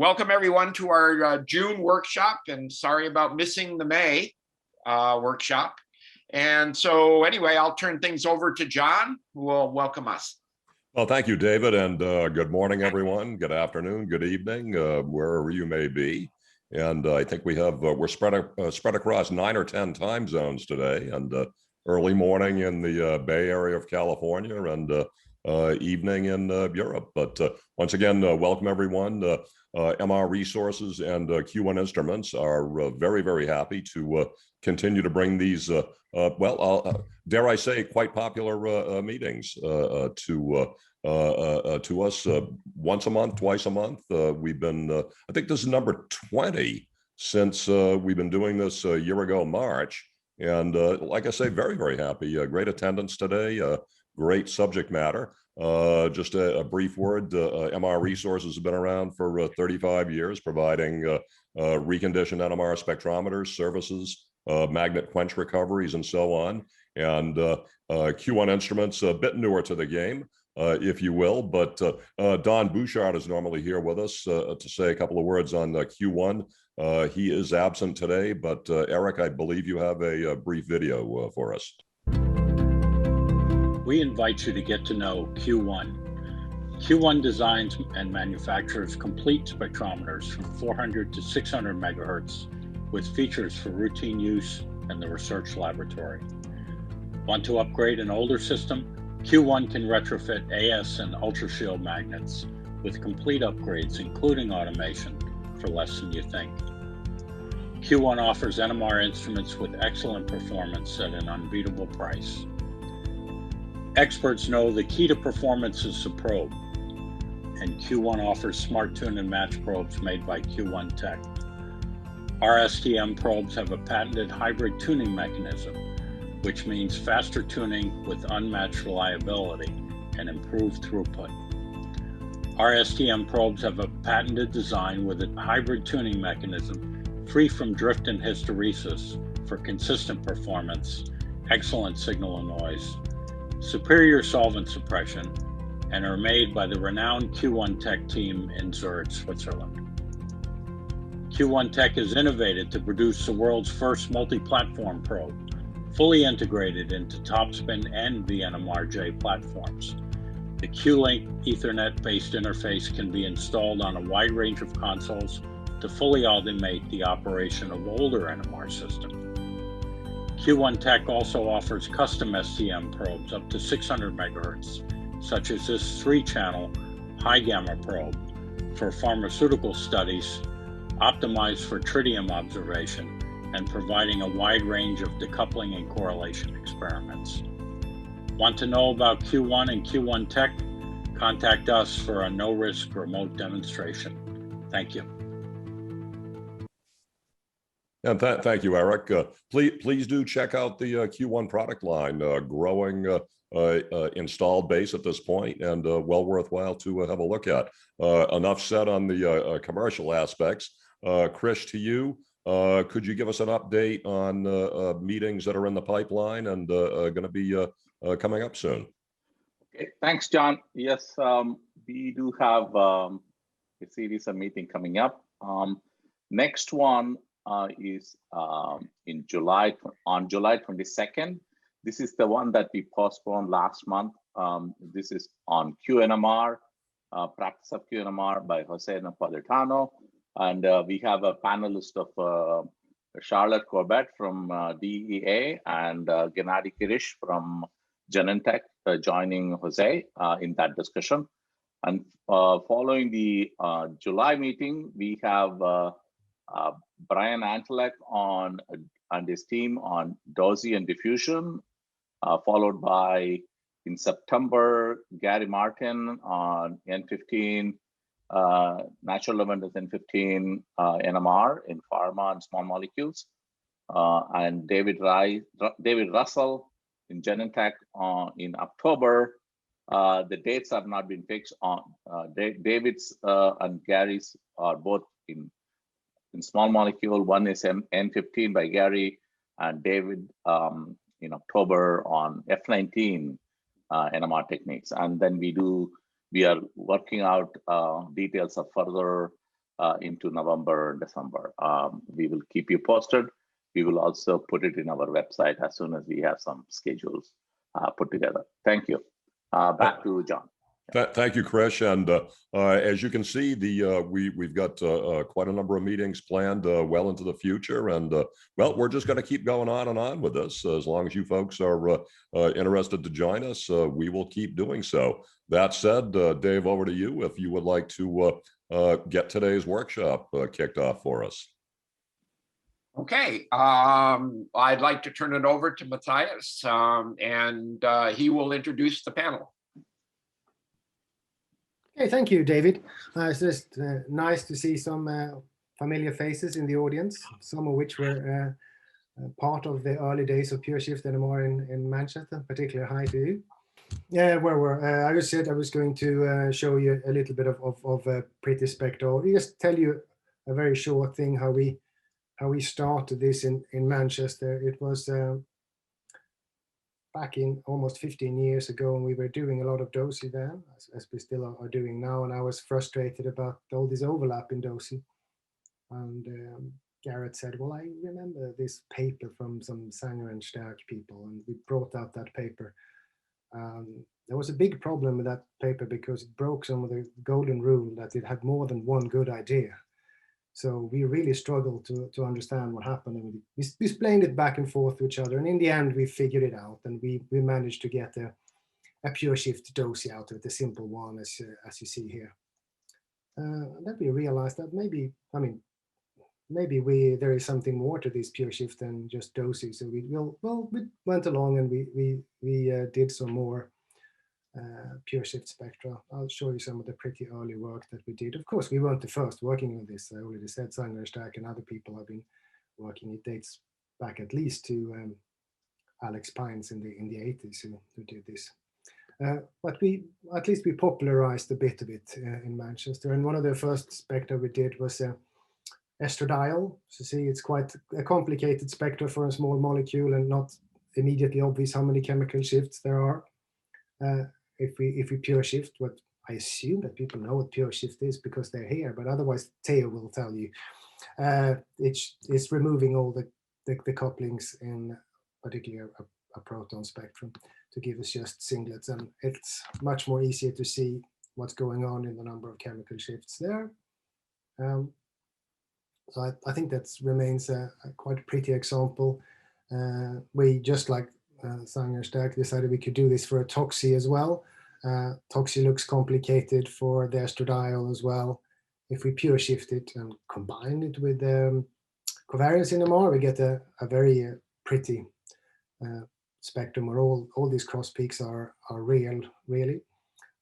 Welcome everyone to our June workshop, and sorry about missing the May workshop. And so anyway, I'll turn things over to John, who will welcome us. Well, thank you, David, and good morning, everyone. Good afternoon, good evening, wherever you may be. And I think we have, we're spread across 9 or 10 time zones today, and early morning in the Bay Area of California and evening in Europe. But once again, welcome everyone. MR Resources and Q1 Instruments are very, very happy to continue to bring these, dare I say, quite popular meetings to us once a month, twice a month. We've been, I think this is number 20 since we've been doing this a year ago, March. And like I say, very, very happy. Great attendance today, great subject matter. Just a brief word, MR Resources have been around for 35 years, providing reconditioned NMR spectrometers, services, magnet quench recoveries, and so on. And Q1 Instruments, a bit newer to the game, if you will, but Don Bouchard is normally here with us to say a couple of words on Q1. He is absent today, but Eric, I believe you have a brief video for us. We invite you to get to know Q1. Q1 designs and manufactures complete spectrometers from 400 to 600 megahertz with features for routine use and the research laboratory. Want to upgrade an older system? Q1 can retrofit AS and UltraShield magnets with complete upgrades, including automation, for less than you think. Q1 offers NMR instruments with excellent performance at an unbeatable price. Experts know the key to performance is the probe, and Q1 offers smart tune and match probes made by Q1 Tech. Our STM probes have a patented hybrid tuning mechanism, which means faster tuning with unmatched reliability and improved throughput. Our STM probes have a patented design with a hybrid tuning mechanism free from drift and hysteresis for consistent performance, excellent signal and noise, superior solvent suppression, and are made by the renowned Q1 Tech team in Zurich, Switzerland. Q1 Tech has innovated to produce the world's first multi-platform probe, fully integrated into Topspin and VNMRJ platforms. The Q-Link Ethernet-based interface can be installed on a wide range of consoles to fully automate the operation of older NMR systems. Q1 Tech also offers custom STM probes up to 600 megahertz, such as this 3-channel high gamma probe for pharmaceutical studies, optimized for tritium observation, and providing a wide range of decoupling and correlation experiments. Want to know about Q1 and Q1 Tech? Contact us for a no-risk remote demonstration. Thank you. And thank you, Eric. Please do check out the Q1 product line, growing installed base at this point, and well worthwhile to have a look at. Enough said on the commercial aspects. Chris, to you, could you give us an update on meetings that are in the pipeline and going to be coming up soon? Okay, thanks, John. Yes, we do have a series of meetings coming up. Next one is in July, on July 22nd. This is the one that we postponed last month. This is on QNMR, practice of QNMR by Jose Napolitano. And we have a panelist of Charlotte Corbett from DEA and Gennady Kirish from Genentech joining Jose in that discussion. And following the July meeting, we have Brian Antelek and his team on DOSI and diffusion, followed by, in September, Gary Martin on N15, natural element N15 NMR in pharma and small molecules, and David Russell in Genentech in October. The dates have not been fixed. On David's and Gary's are both in small molecule. One is N15 by Gary and David in October on F19 NMR techniques. And then we are working out details of further into November, December. We will keep you posted. We will also put it in our website as soon as we have some schedules put together. Thank you. Back to John. Thank you, Krish. And as you can see, we've got quite a number of meetings planned well into the future. And well, we're just going to keep going on and on with this. As long as you folks are interested to join us, we will keep doing so. That said, Dave, over to you if you would like to get today's workshop kicked off for us. Okay, I'd like to turn it over to Mathias, and he will introduce the panel. Okay, thank you, David. It's just nice to see some familiar faces in the audience, some of which were part of the early days of Pure Shift NMR in Manchester. Particularly hi to you. Yeah, I just said I was going to show you a little bit of pretty spectral. Just tell you a very short thing how we started this in Manchester. It was back in almost 15 years ago, and we were doing a lot of DOSI then, as we still are doing now. And I was frustrated about all this overlap in DOSI. And Garrett said, well, I remember this paper from some Zangara and Stark people, and we brought out that paper. There was a big problem with that paper because it broke some of the golden rule that it had more than one good idea. So we really struggled to understand what happened, and we explained it back and forth to each other. And in the end, we figured it out, and we managed to get a pure shift DOSI out of it, a simple one, as you see here. Then we realized that maybe there is something more to this pure shift than just DOSI. So we went along and we did some more pure shift spectra. I'll show you some of the pretty early work that we did. Of course, we weren't the first working on this. I already said Zangara, Stark, and other people have been working. It dates back at least to Alex Pines in the 80s who did this. But at least we popularized a bit of it in Manchester. And one of the first spectra we did was estradiol. So see, it's quite a complicated spectra for a small molecule and not immediately obvious how many chemical shifts there are. If we pure shift, what I assume that people know what pure shift is because they're here, but otherwise Theo will tell you. It's removing all the couplings in particularly a proton spectrum to give us just singlets, and it's much more easier to see what's going on in the number of chemical shifts there. So I think that remains a quite pretty example. We just like Zangara Stark decided we could do this for a toxi as well. Toxi looks complicated for the estradiol as well. If we pure shift it and combine it with covariance NMR, we get a very pretty spectrum where all these cross peaks are real, really.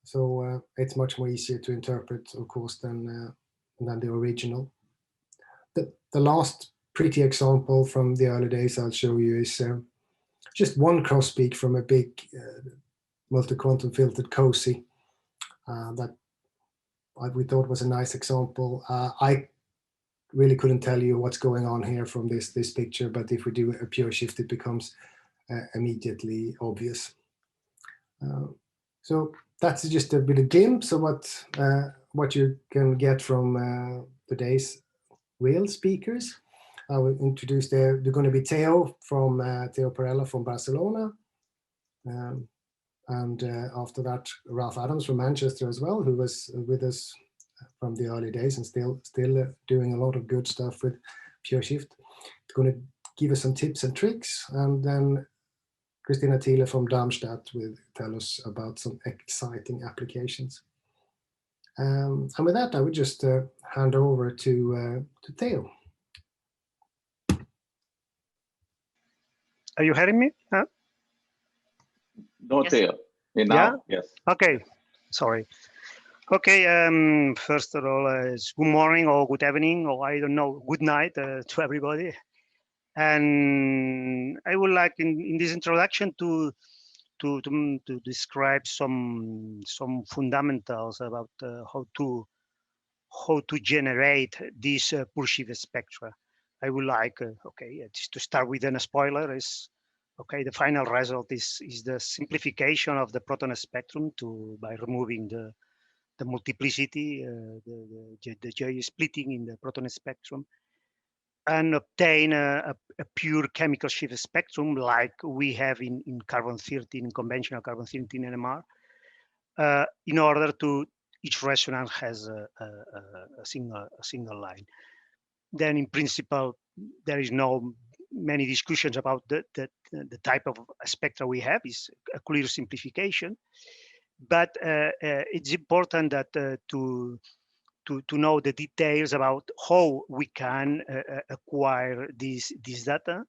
So it's much more easier to interpret, of course, than the original. The last pretty example from the early days I'll show you is just one cross peak from a big multi-quantum filtered COSY that we thought was a nice example. I really couldn't tell you what's going on here from this picture, but if we do a pure shift, it becomes immediately obvious. So that's just a bit of glimpse of what you can get from today's real speakers. I will introduce they're going to be Teodore Parella from Barcelona. And after that, Ralph Adams from Manchester as well, who was with us from the early days and still doing a lot of good stuff with Pure Shift. It's going to give us some tips and tricks. And then Christina Thele from Darmstadt will tell us about some exciting applications. And with that, I would just hand over to Theo. Are you hearing me? No, yes. Theo. Now, yes. Okay, sorry. Okay, first of all, it's good morning or good evening, or I don't know, good night to everybody. And I would like in this introduction to describe some fundamentals about how to generate this pure shift spectra. I would like to start with a spoiler. The final result is the simplification of the proton spectrum by removing the the multiplicity, the J splitting in the proton spectrum, and obtain a pure chemical shift spectrum like we have in carbon-13, conventional carbon-13 NMR, in order to each resonance has a single line. Then in principle, there is no many discussions about the type of spectra we have. Is a clear simplification, but it's important that to know the details about how we can acquire this data,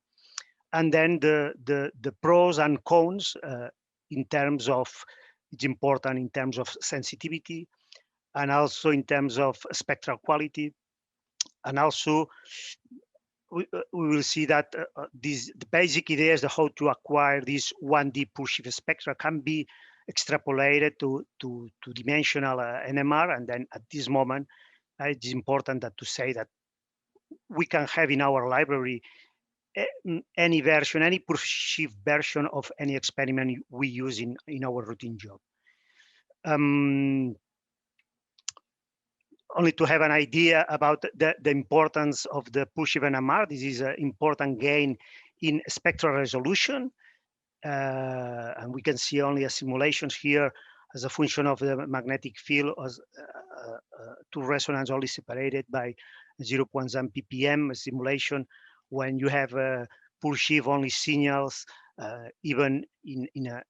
and then the pros and cons in terms of, it's important in terms of sensitivity, and also in terms of spectral quality, and also we will see that the basic ideas of how to acquire this 1D pure shift spectra can be extrapolated to dimensional NMR. And then at this moment, it's important that to say that we can have in our library any version, any pure shift version of any experiment we use in our routine job. Only to have an idea about the importance of the pure shift NMR, this is an important gain in spectral resolution. And we can see only a simulations here as a function of the magnetic field as two resonance only separated by 0.1 ppm simulation. When you have pure shift only signals, even in a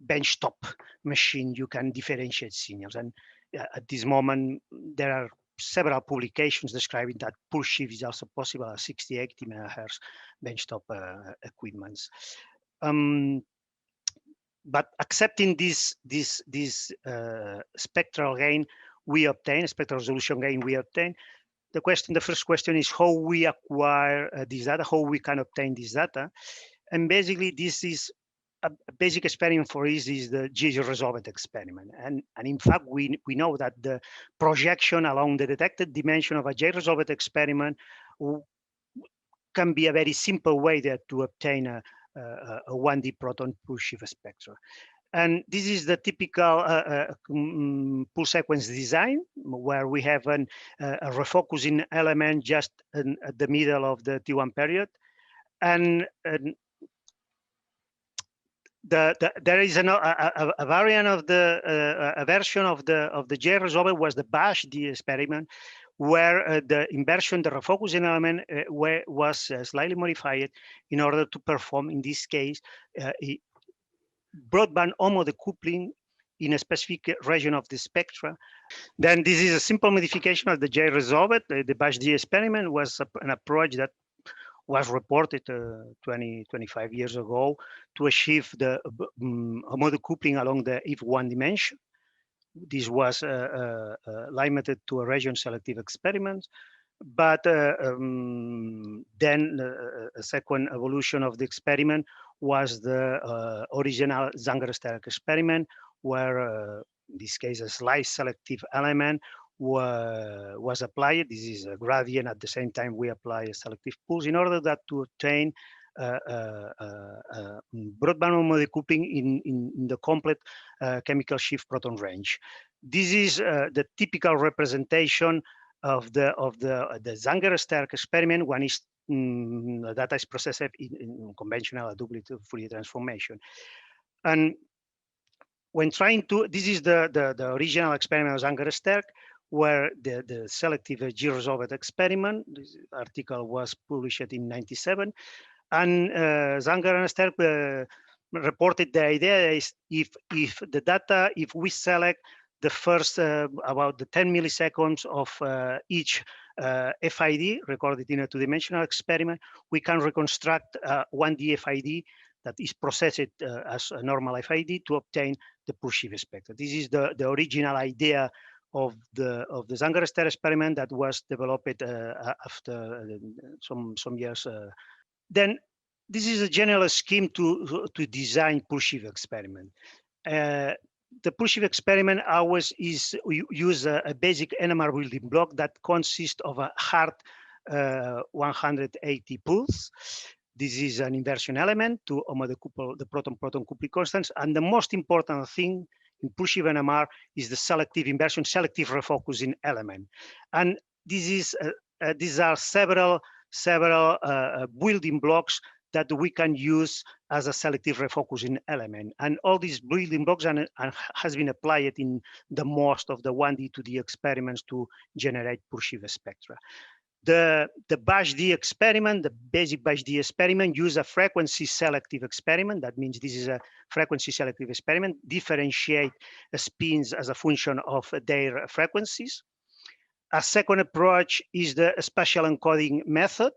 benchtop machine, you can differentiate signals. And at this moment, there are several publications describing that pure shift is also possible at 60-80 megahertz benchtop equipments. But accepting this spectral gain we obtain, spectral resolution gain we obtain, the first question is how we acquire this data, how we can obtain this data. And basically, this is a basic experiment for us is the J-resolved experiment. And in fact, we know that the projection along the detected dimension of a J-resolved experiment can be a very simple way to obtain a 1D proton pure shift spectra. And this is the typical pull sequence design, where we have a refocusing element just at the middle of the T1 period. And there is a variant of a version of the J resolver was the BASH-D experiment, where the inversion, the refocusing element was slightly modified in order to perform, in this case, broadband Homode coupling in a specific region of the spectra. Then this is a simple modification of the J resolved. The BASH-D experiment was an approach that was reported 25 years ago to achieve the Homode coupling along the if1 dimension. This was limited to a region selective experiment, but then a second evolution of the experiment was the original Zangara experiment, where in this case a slice selective element was applied. This is a gradient. At the same time, we apply a selective pulse in order that to obtain broadband Homode coupling in the complete chemical shift proton range. This is the typical representation of the Zangara experiment when is data is processed in conventional doublet Fourier transformation. And when trying to, this is the original experiment of Zangara, where the selective G-resolved experiment, this article was published in '97, and Zangara reported the idea is if the data, if we select the first about the 10 milliseconds of each FID recorded in a two-dimensional experiment, we can reconstruct 1D FID that is processed as a normal FID to obtain the pure shift spectra. This is the original idea of the Zangara experiment that was developed after some years. Then this is a general scheme to design pure shift experiment. The pure shift experiment always use a basic NMR building block that consists of a hard 180 pulse. This is an inversion element to Homode couple the proton-proton coupling constants. And the most important thing in Pure Shift NMR is the selective inversion, selective refocusing element. And these are several building blocks that we can use as a selective refocusing element. And all these building blocks and has been applied in the most of the 1D, 2D experiments to generate Pure Shift spectra. The BASH-D experiment, the basic BASH-D experiment, use a frequency selective experiment. That means this is a frequency selective experiment, differentiate spins as a function of their frequencies. A second approach is the spatial encoding method,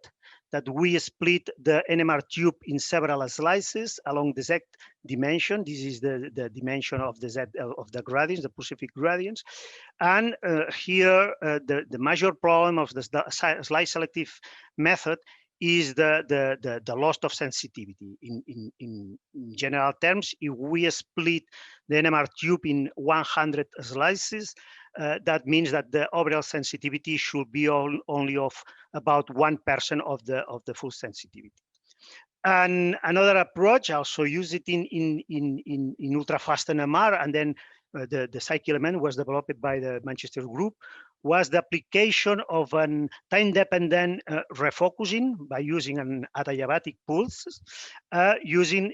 that we split the NMR tube in several slices along the Z dimension. This is the dimension of the Z of the gradients, the specific gradients. And here, the major problem of the slice selective method is the loss of sensitivity. In general terms, if we split the NMR tube in 100 slices, that means that the overall sensitivity should be only of about 1% of the full sensitivity. And another approach, also use it in ultra-fast NMR, and then the Psyche element was developed by the Manchester group, was the application of an time-dependent refocusing by using an adiabatic pulse, using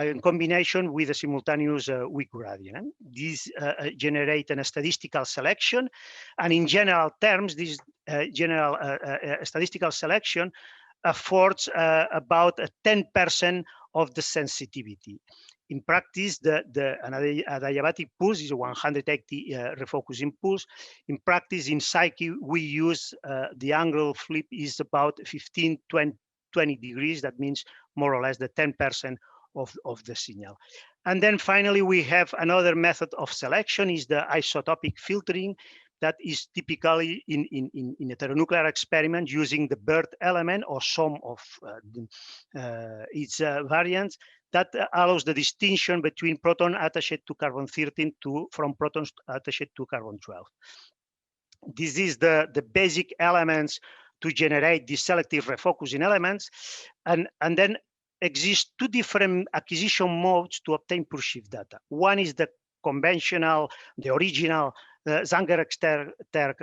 in combination with a simultaneous weak gradient. This generates a statistical selection, and in general terms, this general statistical selection affords about 10% of the sensitivity. In practice, the adiabatic pulse is a 180 refocusing pulse. In practice, in Psyche, we use the angle flip is about 15, 20 degrees. That means more or less the 10% of the signal. And then finally, we have another method of selection is the isotopic filtering, that is typically in heteronuclear experiment using the BERT element or some of its variants that allows the distinction between proton attached to carbon-13 from protons attached to carbon-12. This is the basic elements to generate these selective refocusing elements. And then exist two different acquisition modes to obtain Pure Shift data. One is the conventional, the original Zangara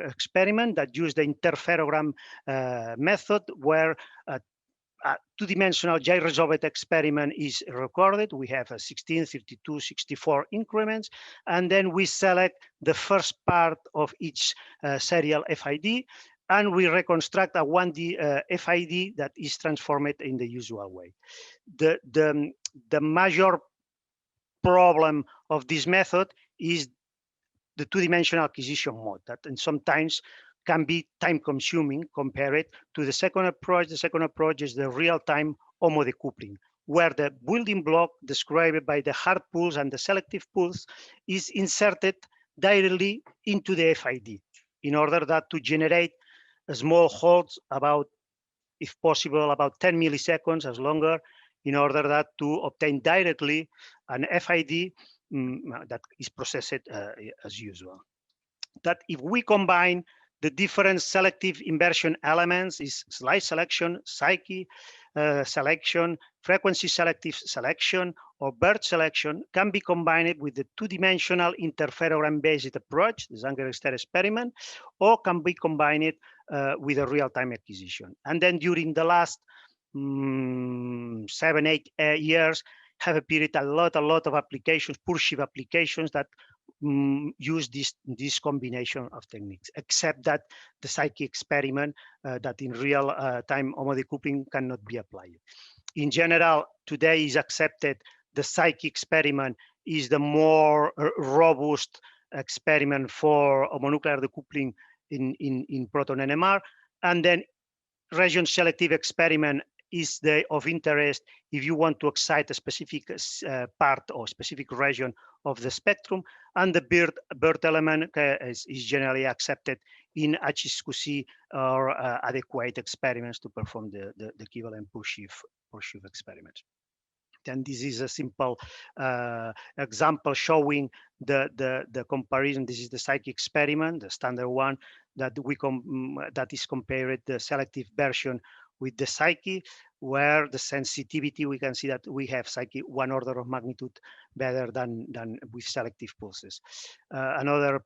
experiment that used the interferogram method, where a two-dimensional J-resolved experiment is recorded. We have a 16, 32, 64 increments, and then we select the first part of each serial FID, and we reconstruct a 1D FID that is transformed in the usual way. The major problem of this method is the two-dimensional acquisition mode, that and sometimes can be time-consuming compared to the second approach. The second approach is the real-time Homode decoupling, where the building block described by the hard pulse and the selective pulse is inserted directly into the FID in order that to generate a small holds about, if possible, about 10 milliseconds as longer, in order that to obtain directly an FID that is processed as usual. That if we combine the different selective inversion elements is slice selection, Psyche selection, frequency selective selection, or BERT selection, can be combined with the two-dimensional interferogram-based approach, the Zangara experiment, or can be combined with a real-time acquisition. And then during the last 7-8 years, have appeared a lot of applications, Pure Shift applications that use this combination of techniques, except that the Psyche experiment that in real time Homode decoupling cannot be applied. In general, today is accepted the Psyche experiment is the more robust experiment for homonuclear decoupling in proton NMR, and then region selective experiment is of interest if you want to excite a specific part or specific region of the spectrum, and the BERT element is generally accepted in HSQC or adequate experiments to perform the equivalent Pure Shift experiment. And this is a simple example showing the comparison. This is the Psyche experiment, the standard one, that is compared the selective version with the Psyche, where the sensitivity, we can see that we have Psyche 1 order of magnitude better than with selective pulses. Another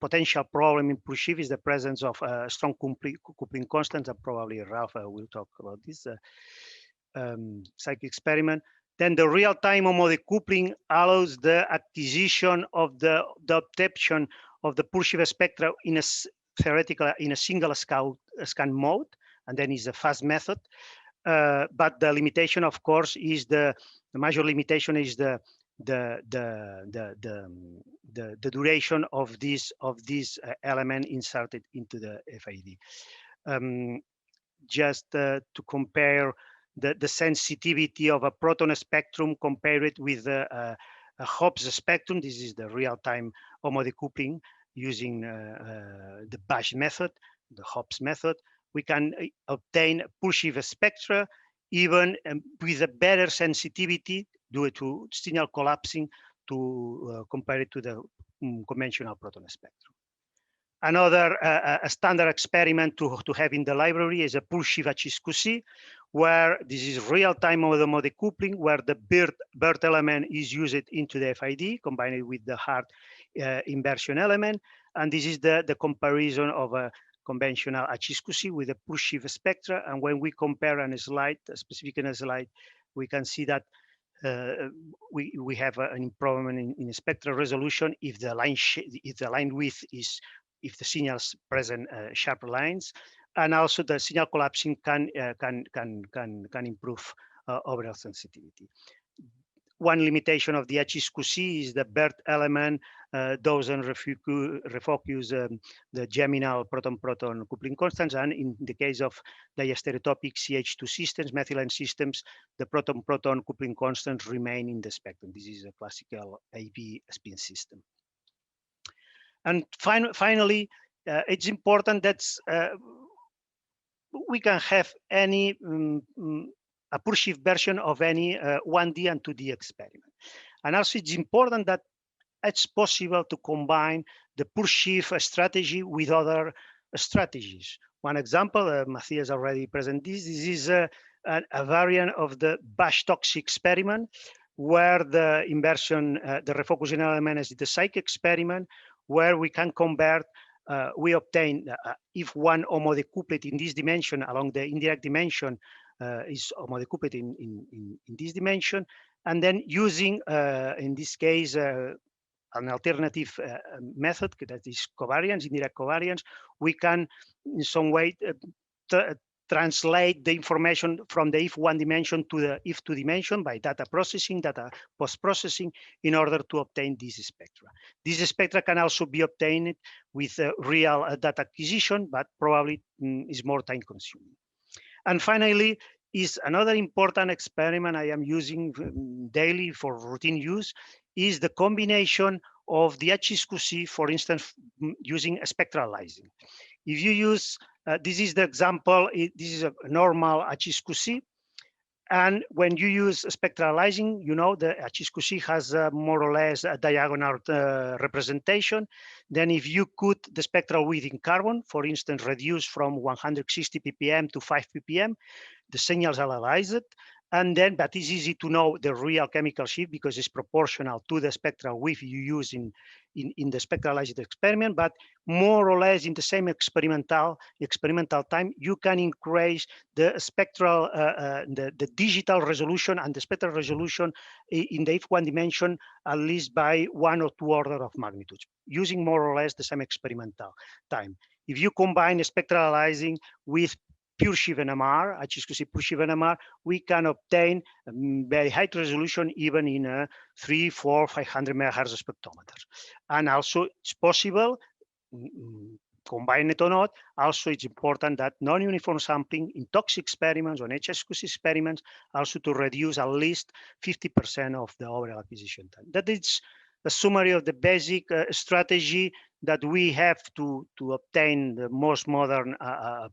potential problem in Pure Shift is the presence of strong coupling constants, and probably Ralph will talk about this Psyche experiment. Then the real-time Homode coupling allows the acquisition of the obtainment of the Pure Shift spectra in a theoretical in a single scan mode, and then is a fast method. But the limitation, of course, is the major limitation is the duration of this element inserted into the FID. Just to compare the sensitivity of a proton spectrum, compare it with a Hobbs spectrum. This is the real-time Homode coupling using the Bash method, the Hobbs method. We can obtain Pure Shift spectra even with a better sensitivity due to signal collapsing to compare it to the conventional proton spectrum. Another a standard experiment to have in the library is a Pure Shift HSQC, where this is real-time Homode coupling, where the BERT element is used into the FID, combined with the hard inversion element. And this is the comparison of a conventional HSQC with a Pure Shift spectra. And when we compare on a slide, specific in a slide, we can see that we have an improvement in spectral resolution if the line width is, if the signals present sharp lines, and also the signal collapsing can improve overall sensitivity. One limitation of the HSQC is the BERT element doesn't refocus the geminal proton-proton coupling constants, and in the case of diastereotopic CH2 systems, methylene systems, the proton-proton coupling constants remain in the spectrum. This is a classical AV spin system. And finally, it's important that we can have any a Pure Shift version of any 1D and 2D experiment. And also it's important that it's possible to combine the Pure Shift strategy with other strategies. One example, Mathias already presented this. This is a variant of the Bash toxic experiment, where the inversion, the refocusing element is the Psyche experiment, where we can convert, we obtain, if one Homode couplet in this dimension along the indirect dimension is Homode couplet in this dimension, and then using, in this case, an alternative method that is covariance, indirect covariance, we can in some way translate the information from the if1 dimension to the if2 dimension by data processing, data post-processing, in order to obtain this spectra. This spectra can also be obtained with real data acquisition, but probably is more time consuming. And finally, is another important experiment I am using daily for routine use, is the combination of the HSQC, for instance, using spectralizing. If you use, this is the example, this is a normal HSQC. And when you use spectralizing, you know, the HSQC has more or less a diagonal representation. Then if you cut the spectral width in carbon, for instance, reduce from 160 ppm to 5 ppm, the signals are analyzed. And then, but it's easy to know the real chemical shift because it's proportional to the spectral width you use in the spectralized experiment, but more or less in the same experimental time, you can increase the spectral, the digital resolution and the spectral resolution in the if1 dimension, at least by 1 or 2 order of magnitude, using more or less the same experimental time. If you combine spectralizing with Pure Shift NMR, HSQC Pure Shift NMR, we can obtain very high resolution even in 300, 400, 500 megahertz spectrometers. And also it's possible, combine it or not, also it's important that non-uniform sampling in toxic experiments, on HSQC experiments, also to reduce at least 50% of the overall acquisition time. That is a summary of the basic strategy that we have to obtain the most modern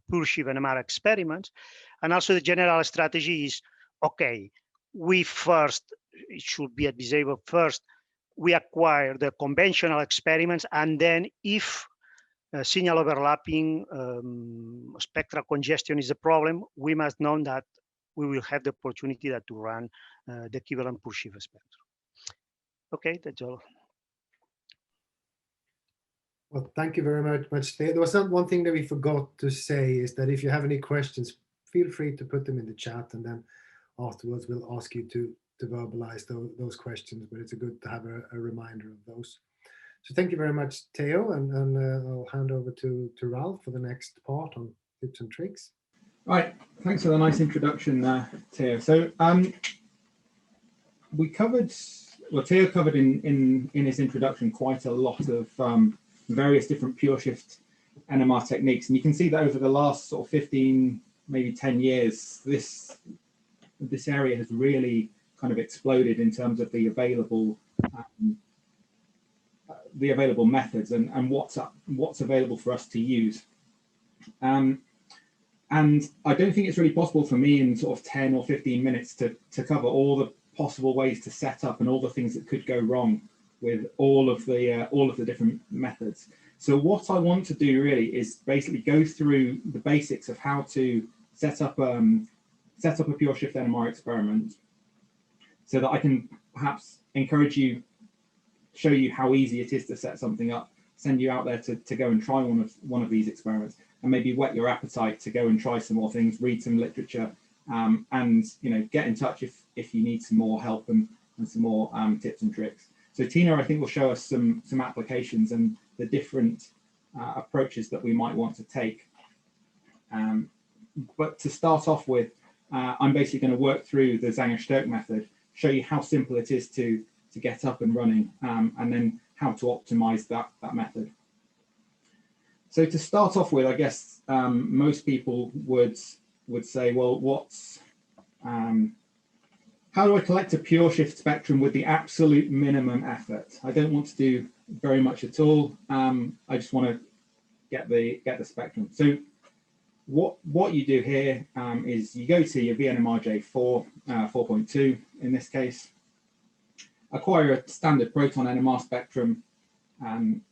Pure Shift NMR experiments. And also the general strategy is, okay, we first, it should be disabled first, we acquire the conventional experiments, and then if signal overlapping, spectral congestion is a problem, we must know that we will have the opportunity to run the equivalent pure shift spectrum. Okay, that's all. Well, thank you very much. There was one thing that we forgot to say is that if you have any questions, feel free to put them in the chat, and then afterwards we'll ask you to verbalize those questions, but it's good to have a reminder of those. So thank you very much, Theo, and I'll hand over to Ralph for the next part on tips and tricks. Right, thanks for the nice introduction, Theo. So Theo covered in his introduction quite a lot of various different Pure Shift NMR techniques, and you can see that over the last sort of 15, maybe 10 years, this area has really kind of exploded in terms of the available methods and what's available for us to use. And I don't think it's really possible for me in sort of 10 or 15 minutes to cover all the possible ways to set up and all the things that could go wrong with all of the different methods. So what I want to do really is basically go through the basics of how to set up a Pure Shift NMR experiment, so that I can perhaps show you how easy it is to set something up, send you out there to go and try one of these experiments, and maybe whet your appetite to go and try some more things, read some literature, and get in touch if you need some more help and some more tips and tricks. So Tina, I think, will show us some applications and the different approaches that we might want to take. But to start off with, I'm basically going to work through the Zangara method, show you how simple it is to get up and running, and then how to optimize that method. So to start off with, I guess most people would say, well, how do I collect a pure shift spectrum with the absolute minimum effort? I don't want to do very much at all. I just want to get the spectrum. So what you do here is you go to your VNMRJ4, 4.2 in this case, acquire a standard proton NMR spectrum, and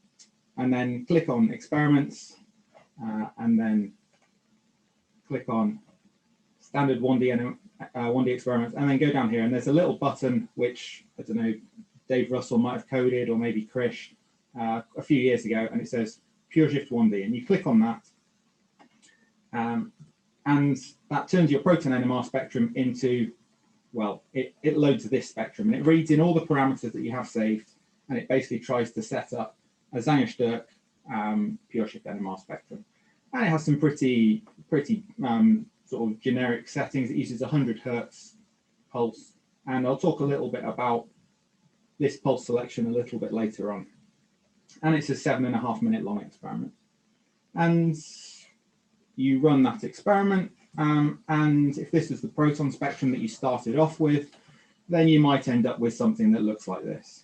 then click on experiments, and then click on standard 1D experiments, and then go down here, and there's a little button which, I don't know, Dave Russell might have coded, or maybe Krish a few years ago, and it says Pure Shift 1D, and you click on that, and that turns your proton NMR spectrum into, well, it loads this spectrum, and it reads in all the parameters that you have saved, and it basically tries to set up a Zangara Pure Shift NMR spectrum. And it has some pretty sort of generic settings. It uses 100 Hertz pulse, and I'll talk a little bit about this pulse selection a little bit later on. And it's a 7.5 minute long experiment. And you run that experiment, and if this is the proton spectrum that you started off with, then you might end up with something that looks like this.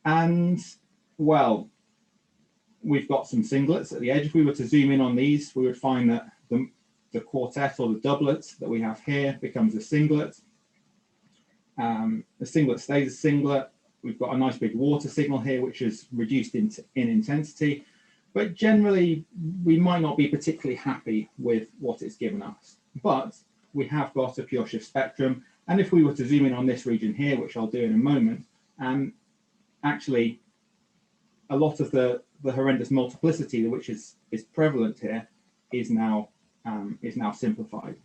And, well, we've got some singlets at the edge. If we were to zoom in on these, we would find that the quartet or the doublet that we have here becomes a singlet. The singlet stays a singlet. We've got a nice big water signal here, which is reduced in intensity. But generally, we might not be particularly happy with what it's given us. But we have got a pure shift spectrum. And if we were to zoom in on this region here, which I'll do in a moment, actually, a lot of the horrendous multiplicity which is prevalent here is now simplified.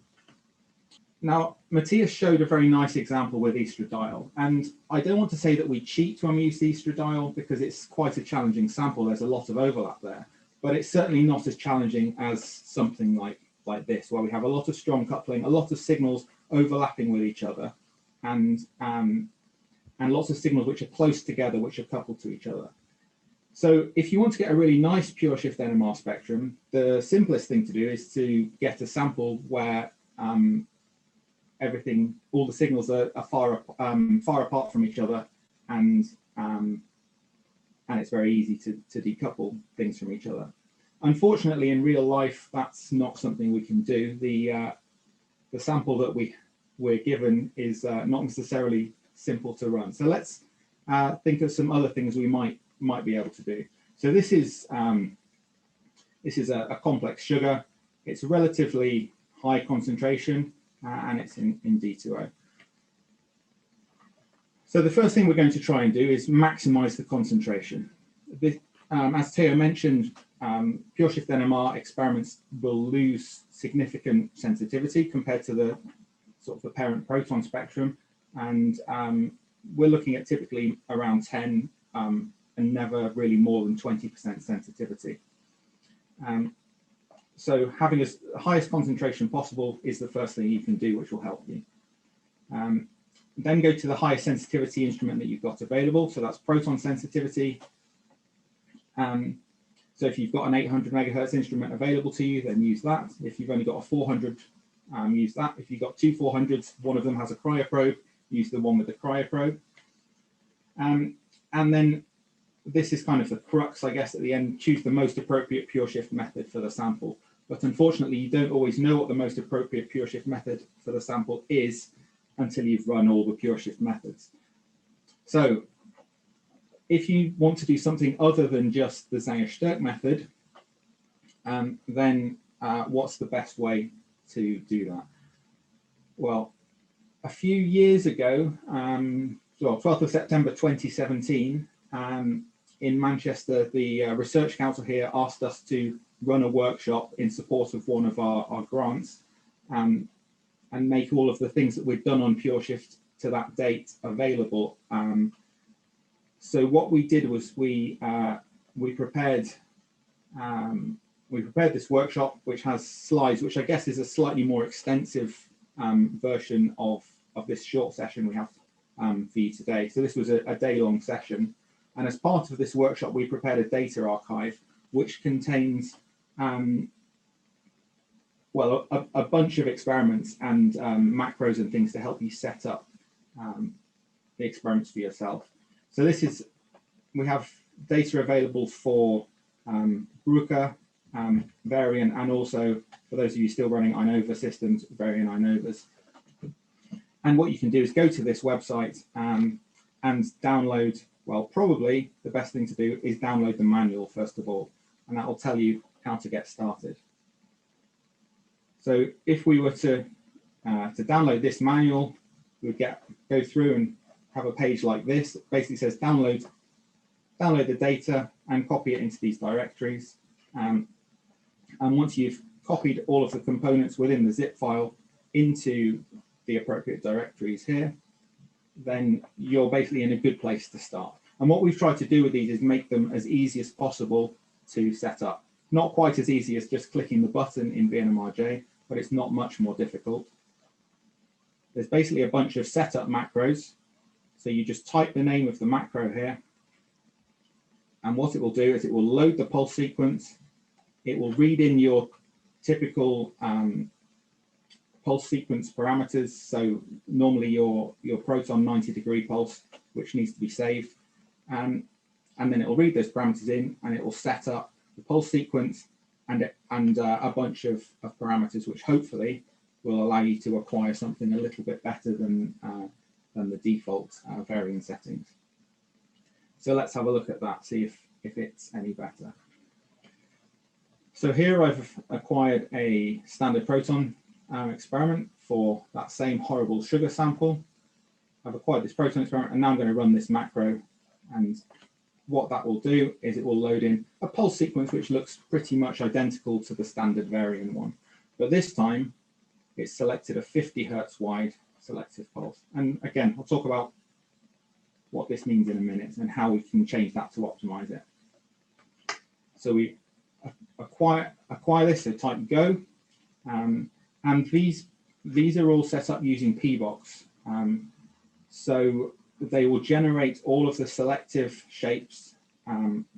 Now, Mathias showed a very nice example with estradiol, and I don't want to say that we cheat when we use estradiol because it's quite a challenging sample. There's a lot of overlap there, but it's certainly not as challenging as something like this, where we have a lot of strong coupling, a lot of signals overlapping with each other, and lots of signals which are close together, which are coupled to each other. So if you want to get a really nice pure shift NMR spectrum, the simplest thing to do is to get a sample where all the signals are far apart from each other, and it's very easy to decouple things from each other. Unfortunately, in real life, that's not something we can do. The sample that we're given is not necessarily simple to run. So let's think of some other things we might be able to do. So this is This is a complex sugar. It's a relatively high concentration, and it's in D2O. So the first thing we're going to try and do is maximize the concentration. As Theo mentioned, Pure Shift NMR experiments will lose significant sensitivity compared to the sort of the parent proton spectrum, and we're looking at typically around 10 and never really more than 20% sensitivity. So having the highest concentration possible is the first thing you can do, which will help you. Then go to the highest sensitivity instrument that you've got available. So that's proton sensitivity. So if you've got an 800 megahertz instrument available to you, then use that. If you've only got a 400, use that. If you've got two 400s, one of them has a cryoprobe, use the one with the cryoprobe. And then this is kind of the crux, I guess, at the end. Choose the most appropriate pure shift method for the sample. But unfortunately, you don't always know what the most appropriate pure shift method for the sample is until you've run all the pure shift methods. So if you want to do something other than just the Zangara method, then what's the best way to do that? Well, a few years ago, well, 12th of September 2017, in Manchester, the Research Council here asked us to run a workshop in support of one of our grants, and make all of the things that we'd done on Pure Shift to that date available. So what we did was we prepared this workshop, which has slides, which I guess is a slightly more extensive version of this short session we have for you today. So this was a day-long session, and as part of this workshop, we prepared a data archive which contains well, a bunch of experiments and macros and things to help you set up the experiments for yourself. So this is, we have data available for Bruker, Varian, and also for those of you still running INOVA systems, Varian INOVAs. And what you can do is go to this website and download, well, probably the best thing to do is download the manual first of all, and that will tell you how to get started. So if we were to download this manual, we would go through and have a page like this. It basically says download the data and copy it into these directories. And once you've copied all of the components within the zip file into the appropriate directories here, then you're basically in a good place to start. And what we've tried to do with these is make them as easy as possible to set up. Not quite as easy as just clicking the button in VNMRJ, but it's not much more difficult. There's basically a bunch of setup macros. So you just type the name of the macro here. And what it will do is it will load the pulse sequence. It will read in your typical pulse sequence parameters. So normally your proton 90-degree pulse, which needs to be saved. And then it will read those parameters in, and it will set up the pulse sequence and a bunch of parameters, which hopefully will allow you to acquire something a little bit better than the default Varian settings. So let's have a look at that, see if it's any better. So here I've acquired a standard proton experiment for that same horrible sugar sample. I've acquired this proton experiment, and now I'm going to run this macro, and what that will do is it will load in a pulse sequence which looks pretty much identical to the standard Varian one. But this time it's selected a 50 Hertz wide selective pulse. And again, I'll talk about what this means in a minute and how we can change that to optimize it. So we acquire this, so type go. And these are all set up using PBox. So they will generate all of the selective shapes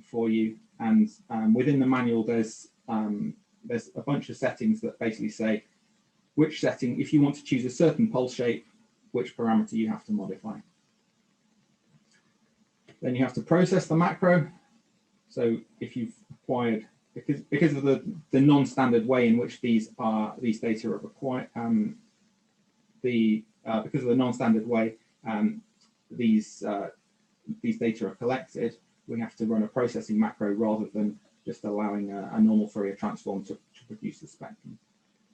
for you, and within the manual there's a bunch of settings that basically say which setting, if you want to choose a certain pulse shape, which parameter you have to modify. Then you have to process the macro. So if you've acquired, because of the non-standard way in which these data are required, because of the non-standard way these data are collected, we have to run a processing macro rather than just allowing a normal Fourier transform to produce the spectrum.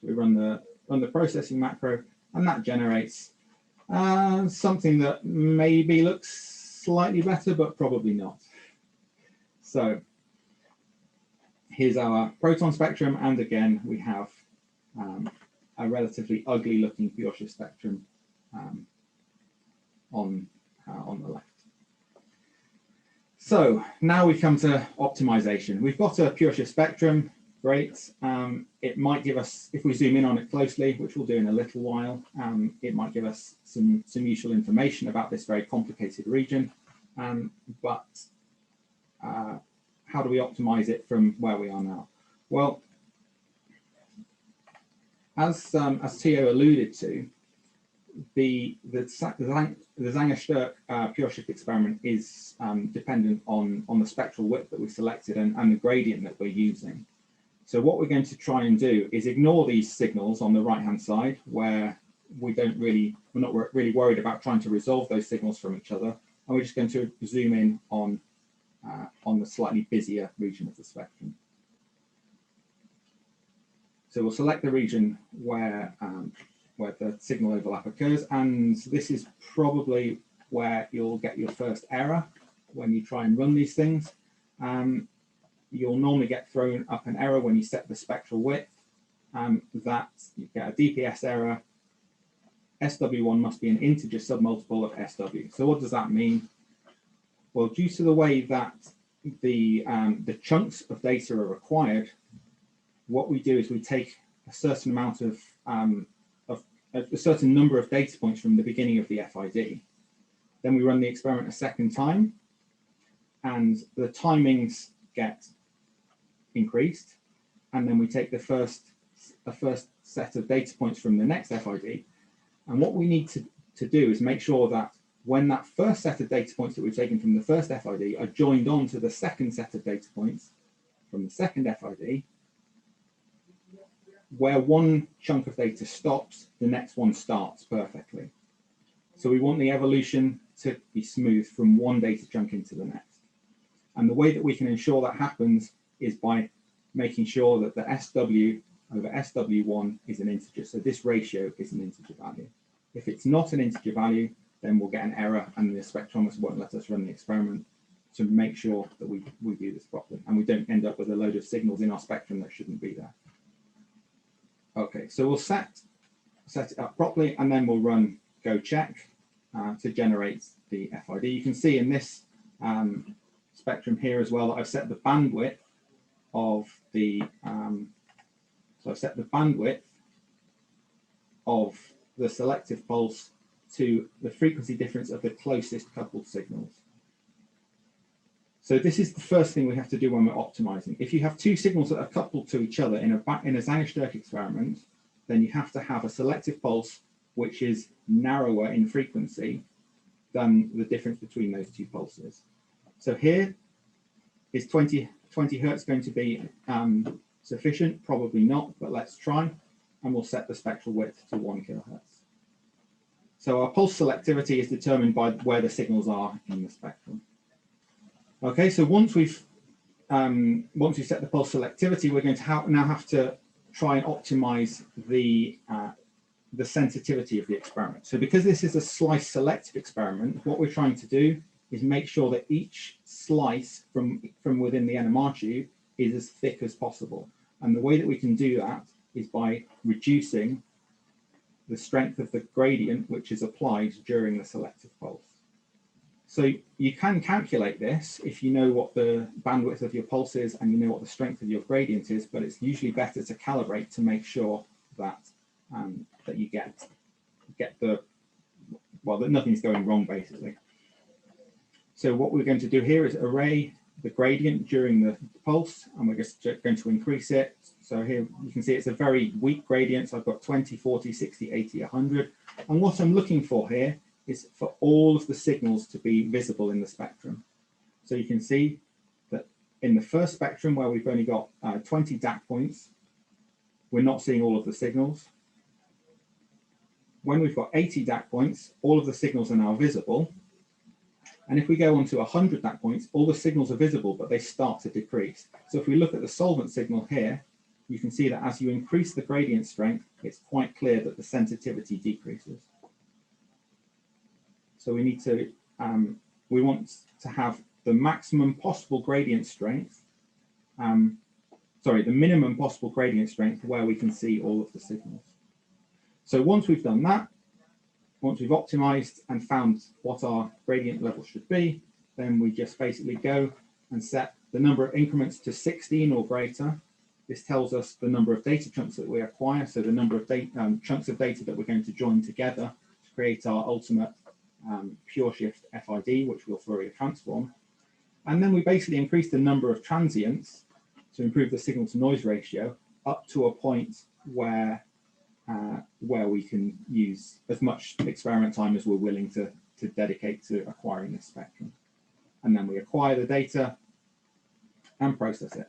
So we run the processing macro, and that generates something that maybe looks slightly better, but probably not. So here's our proton spectrum, and again we have a relatively ugly looking pure shift spectrum on the left. So now we come to optimization. We've got a pure shift spectrum, great. It might give us, if we zoom in on it closely, which we'll do in a little while, it might give us some useful information about this very complicated region. But how do we optimize it from where we are now? Well, as Theo alluded to, the Zangara pure shift experiment is dependent on the spectral width that we selected and the gradient that we're using. So what we're going to try and do is ignore these signals on the right hand side, where we're not really worried about trying to resolve those signals from each other, and we're just going to zoom in on the slightly busier region of the spectrum. So we'll select the region where the signal overlap occurs, and this is probably where you'll get your first error when you try and run these things. You'll normally get thrown up an error when you set the spectral width, that you get a DPS error. SW1 must be an integer submultiple of SW. So what does that mean? Well, due to the way that the chunks of data are required, what we do is we take a certain amount of a certain number of data points from the beginning of the FID. Then we run the experiment a second time, and the timings get increased. And then we take the first set of data points from the next FID. And what we need to do is make sure that when that first set of data points that we've taken from the first FID are joined on to the second set of data points from the second FID, where one chunk of data stops, the next one starts perfectly. So we want the evolution to be smooth from one data chunk into the next. And the way that we can ensure that happens is by making sure that the SW over SW1 is an integer. So this ratio is an integer value. If it's not an integer value, then we'll get an error and the spectrometer won't let us run the experiment to make sure that we do this properly and we don't end up with a load of signals in our spectrum that shouldn't be there. Okay, so we'll set it up properly, and then we'll run go check to generate the FID. You can see in this spectrum here as well that I've set the bandwidth of the selective pulse to the frequency difference of the closest coupled signals. So this is the first thing we have to do when we're optimizing. If you have two signals that are coupled to each other in a Zangara experiment, then you have to have a selective pulse which is narrower in frequency than the difference between those two pulses. So here is 20 hertz going to be sufficient? Probably not, but let's try. And we'll set the spectral width to 1 kilohertz. So our pulse selectivity is determined by where the signals are in the spectrum. Okay, so once we've set the pulse selectivity, we're going to now have to try and optimize the sensitivity of the experiment. So because this is a slice selective experiment, what we're trying to do is make sure that each slice from within the NMR tube is as thick as possible. And the way that we can do that is by reducing the strength of the gradient which is applied during the selective pulse. So you can calculate this if you know what the bandwidth of your pulse is and you know what the strength of your gradient is, but it's usually better to calibrate to make sure that that you get that nothing's going wrong basically. So what we're going to do here is array the gradient during the pulse, and we're just going to increase it. So here you can see it's a very weak gradient. So I've got 20, 40, 60, 80, 100. And what I'm looking for here is for all of the signals to be visible in the spectrum. So you can see that in the first spectrum where we've only got 20 DAC points, we're not seeing all of the signals. When we've got 80 DAC points, all of the signals are now visible. And if we go on to 100 NAC points, all the signals are visible, but they start to decrease. So if we look at the solvent signal here, you can see that as you increase the gradient strength, it's quite clear that the sensitivity decreases. So we need to, we want to have the maximum possible gradient strength, the minimum possible gradient strength where we can see all of the signals. So once we've done that, once we've optimized and found what our gradient level should be, then we just basically go and set the number of increments to 16 or greater. This tells us the number of data chunks that we acquire, so the number of chunks of data that we're going to join together to create our ultimate Pure Shift FID, which will Fourier transform. And then we basically increase the number of transients to improve the signal to noise ratio up to a point where we can use as much experiment time as we're willing to dedicate to acquiring this spectrum. And then we acquire the data and process it.